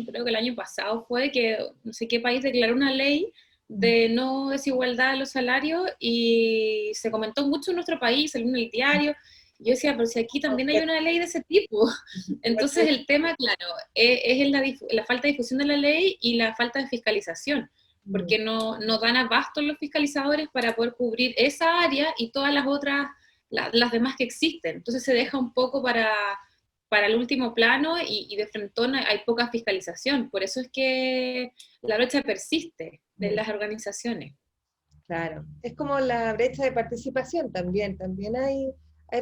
creo que el año pasado fue que no sé qué país declaró una ley de no desigualdad de los salarios y se comentó mucho en nuestro país, salió en el diario. Yo decía, pero si aquí también hay una ley de ese tipo. Entonces el tema, claro, es la falta de difusión de la ley y la falta de fiscalización, porque no dan abasto los fiscalizadores para poder cubrir esa área y todas las otras, las demás que existen. Entonces se deja un poco para el último plano y de frentón hay poca fiscalización. Por eso es que la brecha persiste de las organizaciones. Claro, es como la brecha de participación también hay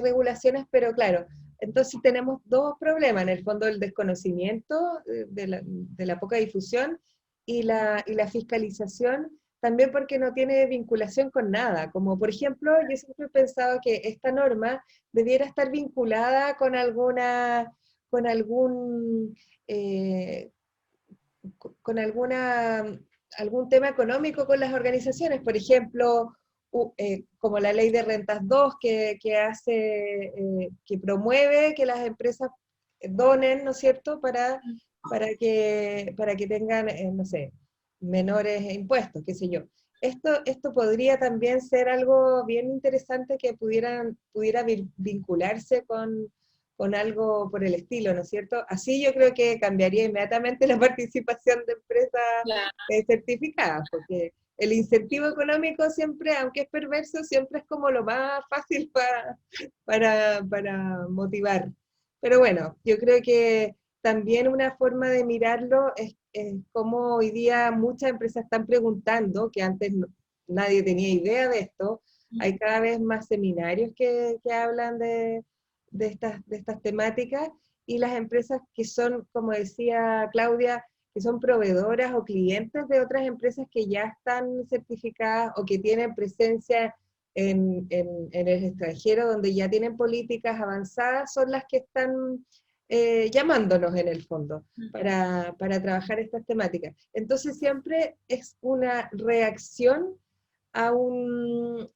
regulaciones, pero claro, entonces tenemos dos problemas, en el fondo el desconocimiento de la poca difusión y la fiscalización, también porque no tiene vinculación con nada, como por ejemplo, yo siempre he pensado que esta norma debiera estar vinculada con algún algún tema económico con las organizaciones, por ejemplo, como la ley de rentas 2 que promueve que las empresas donen, ¿no es cierto?, para que tengan, no sé, menores impuestos, qué sé yo. Esto podría también ser algo bien interesante que pudiera vincularse con algo por el estilo, ¿no es cierto? Así yo creo que cambiaría inmediatamente la participación de empresas certificadas, porque el incentivo económico siempre, aunque es perverso, siempre es como lo más fácil para motivar. Pero bueno, yo creo que también una forma de mirarlo es cómo hoy día muchas empresas están preguntando, que antes nadie tenía idea de esto. Hay cada vez más seminarios que hablan de estas temáticas, y las empresas que son, como decía Claudia, que son proveedoras o clientes de otras empresas que ya están certificadas o que tienen presencia en el extranjero, donde ya tienen políticas avanzadas, son las que están llamándonos en el fondo para trabajar estas temáticas. Entonces siempre es una reacción a una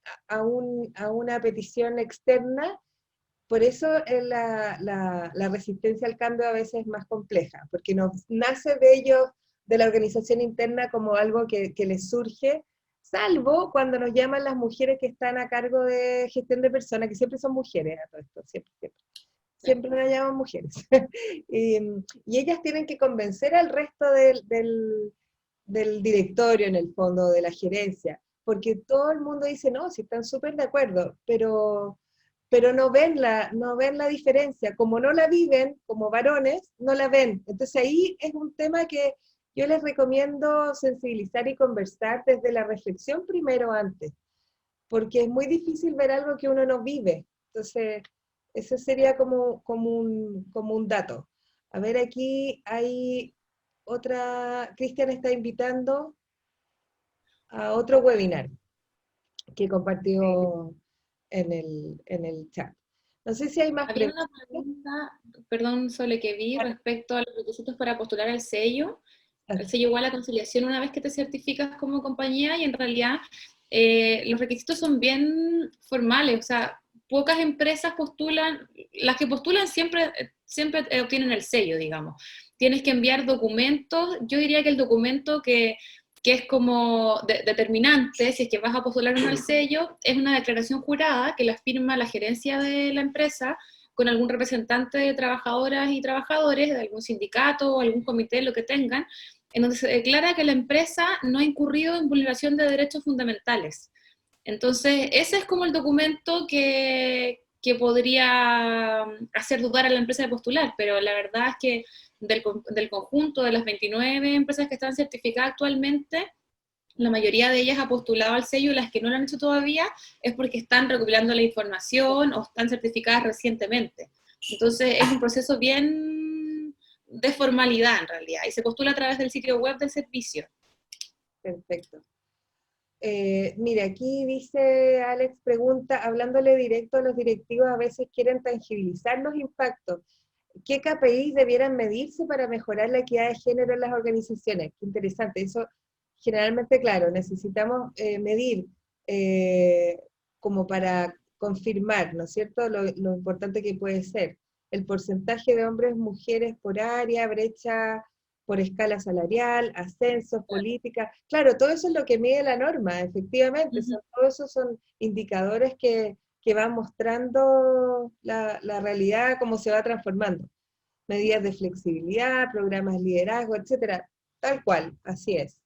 petición externa. Por eso la resistencia al cambio a veces es más compleja, porque nos nace de ellos, de la organización interna, como algo que les surge, salvo cuando nos llaman las mujeres que están a cargo de gestión de personas, que siempre son mujeres a todo esto, siempre nos llaman mujeres. y ellas tienen que convencer al resto del directorio, en el fondo, de la gerencia, porque todo el mundo dice, no, si están súper de acuerdo, pero no ven la diferencia, como no la viven como varones, no la ven. Entonces ahí es un tema que yo les recomiendo sensibilizar y conversar desde la reflexión primero antes, porque es muy difícil ver algo que uno no vive. Entonces, eso sería como un dato. A ver, aquí hay Cristian está invitando a otro webinar que compartió en el chat. No sé si hay más Había preguntas. una pregunta, perdón, Sole, que vi respecto a los requisitos para postular al sello. El sello igual a conciliación una vez que te certificas como compañía, y en realidad los requisitos son bien formales, o sea, pocas empresas postulan, las que postulan siempre obtienen el sello, digamos. Tienes que enviar documentos, yo diría que el documento que es como determinante, si es que vas a postular uno al sello, es una declaración jurada que la firma la gerencia de la empresa con algún representante de trabajadoras y trabajadores, de algún sindicato o algún comité, lo que tengan, en donde se declara que la empresa no ha incurrido en vulneración de derechos fundamentales. Entonces, ese es como el documento que podría hacer dudar a la empresa de postular, pero la verdad es que del conjunto de las 29 empresas que están certificadas actualmente, la mayoría de ellas ha postulado al sello, y las que no lo han hecho todavía es porque están recopilando la información o están certificadas recientemente. Entonces es un proceso bien de formalidad en realidad, y se postula a través del sitio web del servicio. Perfecto. Mira, aquí dice Alex, pregunta, hablándole directo a los directivos, a veces quieren tangibilizar los impactos. ¿Qué KPIs debieran medirse para mejorar la equidad de género en las organizaciones? Qué interesante, eso generalmente, claro, necesitamos medir como para confirmar, ¿no es cierto?, lo importante que puede ser. El porcentaje de hombres y mujeres por área, brecha por escala salarial, ascensos, políticas. Claro, todo eso es lo que mide la norma, efectivamente. Todos esos son indicadores que van mostrando la realidad, cómo se va transformando. Medidas de flexibilidad, programas de liderazgo, etcétera. Tal cual, así es.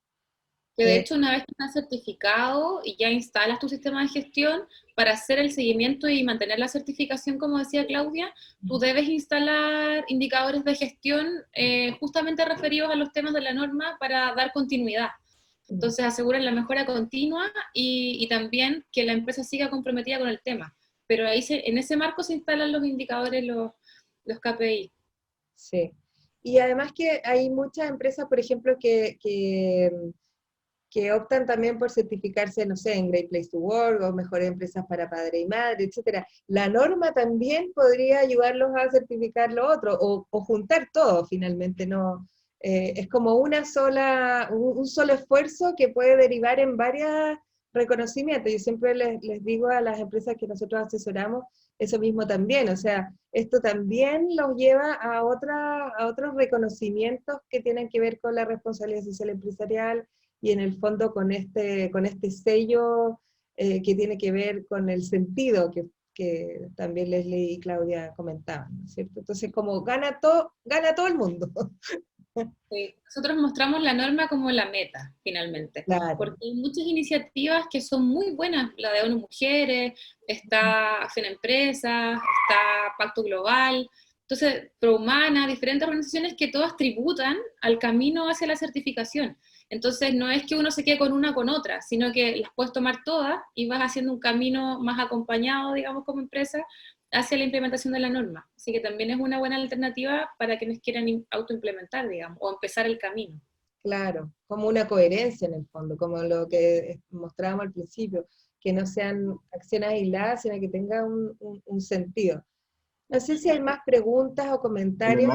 Que de hecho, una vez que estás certificado y ya instalas tu sistema de gestión, para hacer el seguimiento y mantener la certificación, como decía Claudia, tú debes instalar indicadores de gestión justamente referidos a los temas de la norma para dar continuidad. Entonces aseguran la mejora continua y también que la empresa siga comprometida con el tema. Pero ahí en ese marco se instalan los indicadores, los KPI. Sí. Y además que hay muchas empresas, por ejemplo, que optan también por certificarse, no sé, en Great Place to Work o mejores empresas para padre y madre, etcétera. La norma también podría ayudarlos a certificar lo otro, o juntar todo finalmente, ¿no? Es como un solo esfuerzo que puede derivar en varios reconocimientos. Yo siempre les digo a las empresas que nosotros asesoramos eso mismo también, o sea, esto también los lleva a otros reconocimientos que tienen que ver con la responsabilidad social empresarial, y en el fondo con este sello que tiene que ver con el sentido que también Leslie y Claudia comentaban, ¿no es cierto? Entonces, como gana todo el mundo. Sí. Nosotros mostramos la norma como la meta, finalmente, Claro. porque hay muchas iniciativas que son muy buenas, la de ONU Mujeres, está Hacen Empresas, está Pacto Global, Entonces, ProHumana, diferentes organizaciones que todas tributan al camino hacia la certificación. Entonces, no es que uno se quede con una con otra, sino que las puedes tomar todas y vas haciendo un camino más acompañado, digamos, como empresa, hacia la implementación de la norma. Así que también es una buena alternativa para quienes quieran autoimplementar, digamos, o empezar el camino. Claro, como una coherencia en el fondo, como lo que mostrábamos al principio, que no sean acciones aisladas, sino que tengan un sentido. No sé si hay más preguntas o comentarios.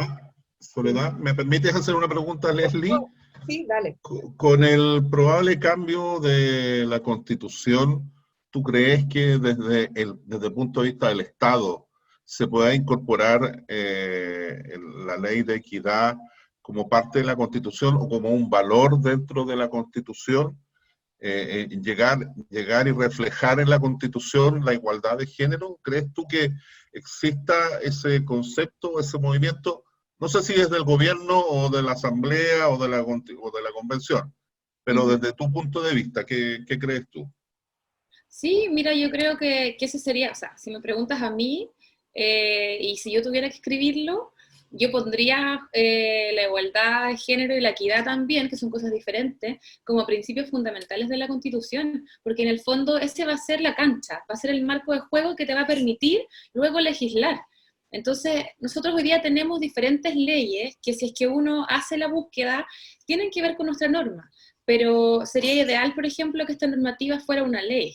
Soledad, ¿me permites hacer una pregunta a Leslie? Sí, dale. Con el probable cambio de la Constitución, ¿tú crees que desde el punto de vista del Estado se pueda incorporar la ley de equidad como parte de la Constitución o como un valor dentro de la Constitución? Llegar y reflejar en la Constitución la igualdad de género. ¿Crees tú que exista ese concepto, ese movimiento? No sé si es del gobierno o de la asamblea o de la convención, pero desde tu punto de vista, ¿qué crees tú? Sí, mira, yo creo que ese sería, o sea, si me preguntas a mí, y si yo tuviera que escribirlo, yo pondría la igualdad de género y la equidad también, que son cosas diferentes, como principios fundamentales de la Constitución, porque en el fondo ese va a ser la cancha, va a ser el marco de juego que te va a permitir luego legislar. Entonces, nosotros hoy día tenemos diferentes leyes que si es que uno hace la búsqueda, tienen que ver con nuestra norma, pero sería ideal, por ejemplo, que esta normativa fuera una ley.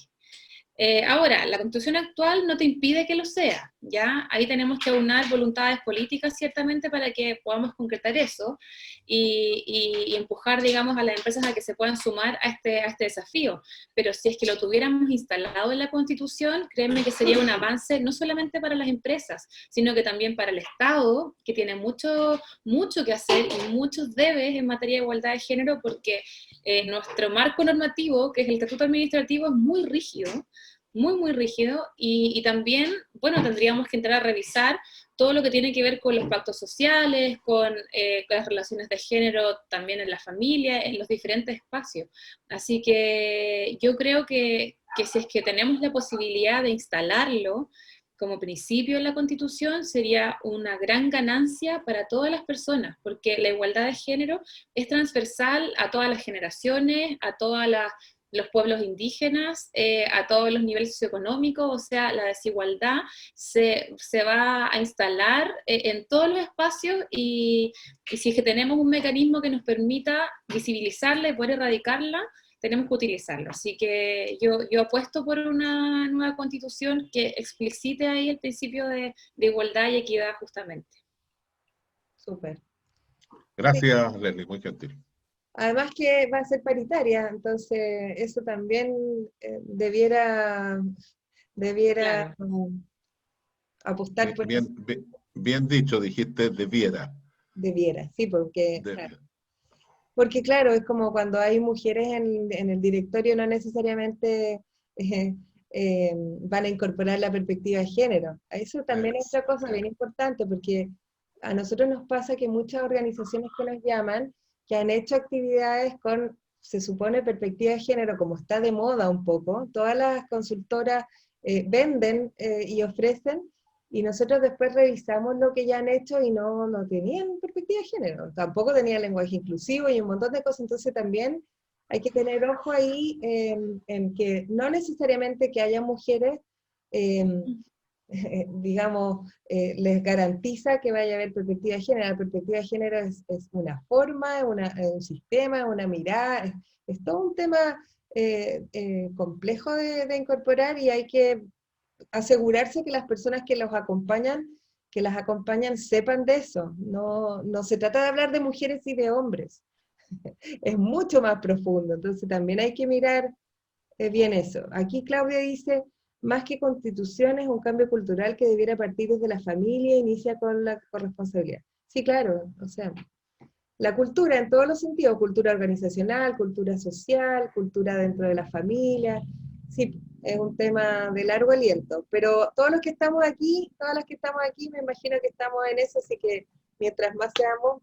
Ahora, la Constitución actual no te impide que lo sea, ¿ya? Ahí tenemos que aunar voluntades políticas, ciertamente, para que podamos concretar eso y empujar, digamos, a las empresas a que se puedan sumar a este desafío. Pero si es que lo tuviéramos instalado en la Constitución, créeme que sería un avance no solamente para las empresas, sino que también para el Estado, que tiene mucho que hacer y muchos debes en materia de igualdad de género, porque nuestro marco normativo, que es el Estatuto Administrativo, es muy rígido, muy rígido, y también, bueno, tendríamos que entrar a revisar todo lo que tiene que ver con los pactos sociales, con las relaciones de género también en la familia, en los diferentes espacios. Así que yo creo que si es que tenemos la posibilidad de instalarlo como principio en la Constitución, sería una gran ganancia para todas las personas, porque la igualdad de género es transversal a todas las generaciones, a todas los pueblos indígenas, a todos los niveles socioeconómicos, o sea, la desigualdad se va a instalar en todos los espacios y si es que tenemos un mecanismo que nos permita visibilizarla y poder erradicarla, tenemos que utilizarlo. Así que yo apuesto por una nueva constitución que explicite ahí el principio de igualdad y equidad justamente. Súper. Gracias, Leslie, muy gentil. Además que va a ser paritaria, entonces eso también debiera Claro. Apostar por eso. Bien dicho, dijiste debiera. Debiera, sí, porque, Debiera. claro. Porque claro, es como cuando hay mujeres en el directorio, no necesariamente van a incorporar la perspectiva de género. Eso también es otra cosa bien importante, porque a nosotros nos pasa que muchas organizaciones que nos llaman, que han hecho actividades con, se supone, perspectiva de género, como está de moda un poco, todas las consultoras venden y ofrecen, y nosotros después revisamos lo que ya han hecho y no tenían perspectiva de género, tampoco tenían lenguaje inclusivo y un montón de cosas, entonces también hay que tener ojo ahí en que no necesariamente que haya mujeres, digamos, les garantiza que vaya a haber perspectiva de género. La perspectiva de género es una forma, es un sistema, es una mirada, es todo un tema complejo de incorporar y hay que asegurarse que las personas que las acompañan sepan de eso. No se trata de hablar de mujeres y de hombres, es mucho más profundo, entonces también hay que mirar bien eso. Aquí Claudia dice, más que constitución es un cambio cultural que debiera partir desde la familia e inicia con la corresponsabilidad. Sí, claro, o sea, la cultura en todos los sentidos, cultura organizacional, cultura social, cultura dentro de la familia, sí, es un tema de largo aliento, pero todos los que estamos aquí, todas las que estamos aquí, me imagino que estamos en eso, así que mientras más seamos,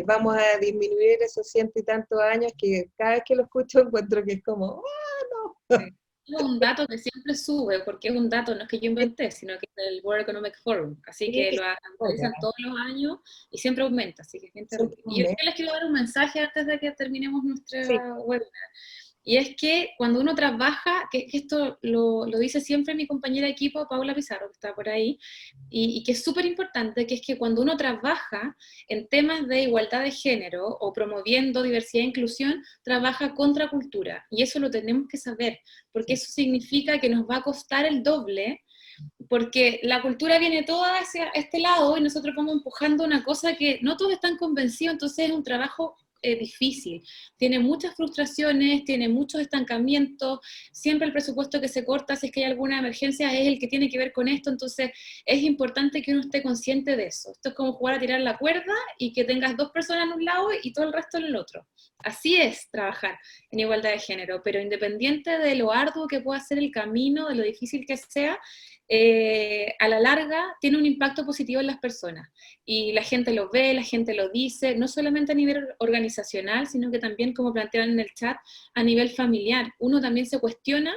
vamos a disminuir esos 100 y tantos años que cada vez que lo escucho encuentro que es como, ¡ah, no! un dato que siempre sube, porque es un dato, no es que yo inventé, sino que es del World Economic Forum, así que Sí, lo actualizan todos los años y siempre aumenta, así que es bien siempre terrible. un Y yo mes. les quiero dar un mensaje antes de que terminemos Sí, nuestra webinar, y es que cuando uno trabaja, que esto lo dice siempre mi compañera de equipo, Paula Pizarro, que está por ahí, y que es súper importante, que es que cuando uno trabaja en temas de igualdad de género o promoviendo diversidad e inclusión, trabaja contra cultura, y eso lo tenemos que saber, porque sí. eso significa que nos va a costar el doble, porque la cultura viene toda hacia este lado y nosotros vamos empujando una cosa que no todos están convencidos, entonces es un trabajo difícil, tiene muchas frustraciones, tiene muchos estancamientos, siempre el presupuesto que se corta si es que hay alguna emergencia es el que tiene que ver con esto, entonces es importante que uno esté consciente de eso. Esto es como jugar a tirar la cuerda y que tengas 2 personas en un lado y todo el resto en el otro. Así es trabajar en igualdad de género, pero independiente de lo arduo que pueda ser el camino, de lo difícil que sea, a la larga tiene un impacto positivo en las personas y la gente lo ve, la gente lo dice, no solamente a nivel organizacional, sino que también, como planteaban en el chat, a nivel familiar. Uno también se cuestiona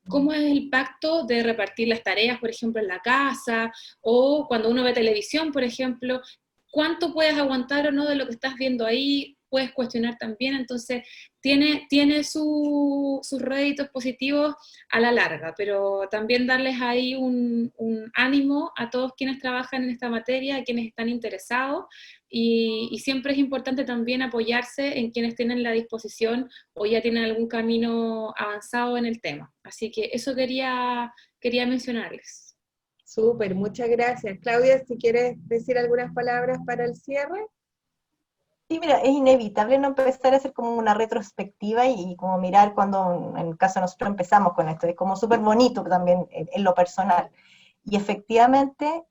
cómo es el pacto de repartir las tareas, por ejemplo, en la casa, o cuando uno ve televisión, por ejemplo, cuánto puedes aguantar o no de lo que estás viendo ahí, puedes cuestionar también, entonces tiene sus réditos positivos a la larga, pero también darles ahí un ánimo a todos quienes trabajan en esta materia, a quienes están interesados, y siempre es importante también apoyarse en quienes tienen la disposición o ya tienen algún camino avanzado en el tema. Así que eso quería mencionarles. Súper, muchas gracias. Claudia, si quieres decir algunas palabras para el cierre. Sí, mira, es inevitable no empezar a hacer como una retrospectiva y como mirar cuando, en el caso de nosotros empezamos con esto, es como súper bonito también en lo personal. Y efectivamente,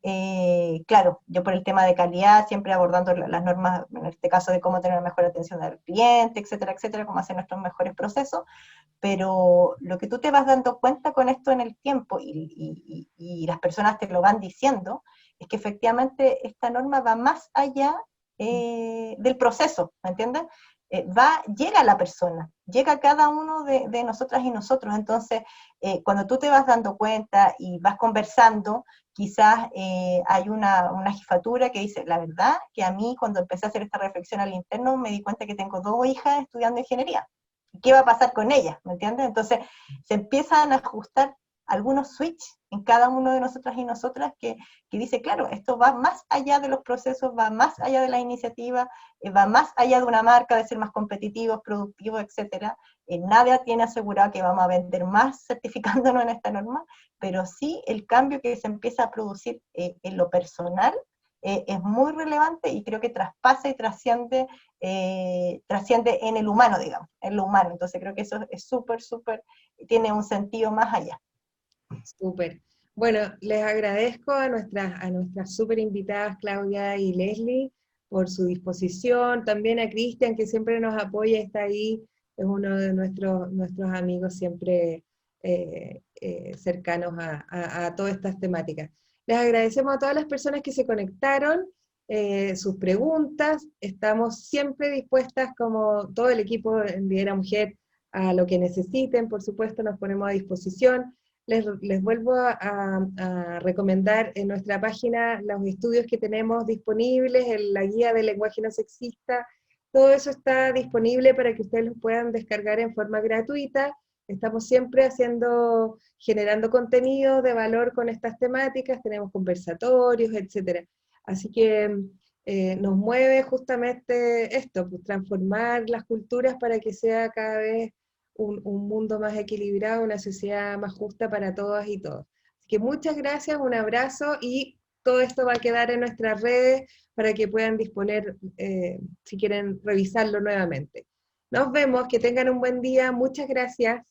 claro, yo por el tema de calidad, siempre abordando las normas, en este caso de cómo tener una mejor atención al cliente, etcétera, cómo hacer nuestros mejores procesos, pero lo que tú te vas dando cuenta con esto en el tiempo y las personas te lo van diciendo, es que efectivamente esta norma va más allá del proceso, ¿me entiendes? Llega a la persona, llega a cada uno de nosotras y nosotros, entonces cuando tú te vas dando cuenta y vas conversando, quizás hay una jefatura que dice, la verdad que a mí cuando empecé a hacer esta reflexión al interno me di cuenta que tengo 2 hijas estudiando ingeniería, ¿qué va a pasar con ellas? ¿Me entiendes? Entonces se empiezan a ajustar algunos switches en cada uno de nosotras y nosotras que dice, claro, esto va más allá de los procesos, va más allá de la iniciativa, va más allá de una marca, de ser más competitivos, productivos, etcétera. Nadie tiene asegurado que vamos a vender más certificándonos en esta norma, pero sí el cambio que se empieza a producir en lo personal es muy relevante y creo que traspasa y trasciende en el humano, digamos, en lo humano. Entonces creo que eso es súper, tiene un sentido más allá. Súper. Bueno, les agradezco a nuestras súper invitadas Claudia y Leslie por su disposición, también a Cristian que siempre nos apoya, está ahí, es uno de nuestros amigos siempre cercanos a todas estas temáticas. Les agradecemos a todas las personas que se conectaron, sus preguntas, estamos siempre dispuestas como todo el equipo en Lidera Mujer a lo que necesiten, por supuesto nos ponemos a disposición. Les vuelvo a recomendar en nuestra página los estudios que tenemos disponibles, la guía del lenguaje no sexista, todo eso está disponible para que ustedes los puedan descargar en forma gratuita. Estamos siempre generando contenido de valor con estas temáticas, tenemos conversatorios, etc. Así que nos mueve justamente esto, pues, transformar las culturas para que sea cada vez un mundo más equilibrado, una sociedad más justa para todas y todos. Así que muchas gracias, un abrazo y todo esto va a quedar en nuestras redes para que puedan disponer, si quieren revisarlo nuevamente. Nos vemos, que tengan un buen día, muchas gracias.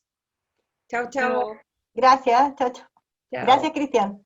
Chao, chao. Chao. Gracias, chao. Chao. Gracias, Cristian.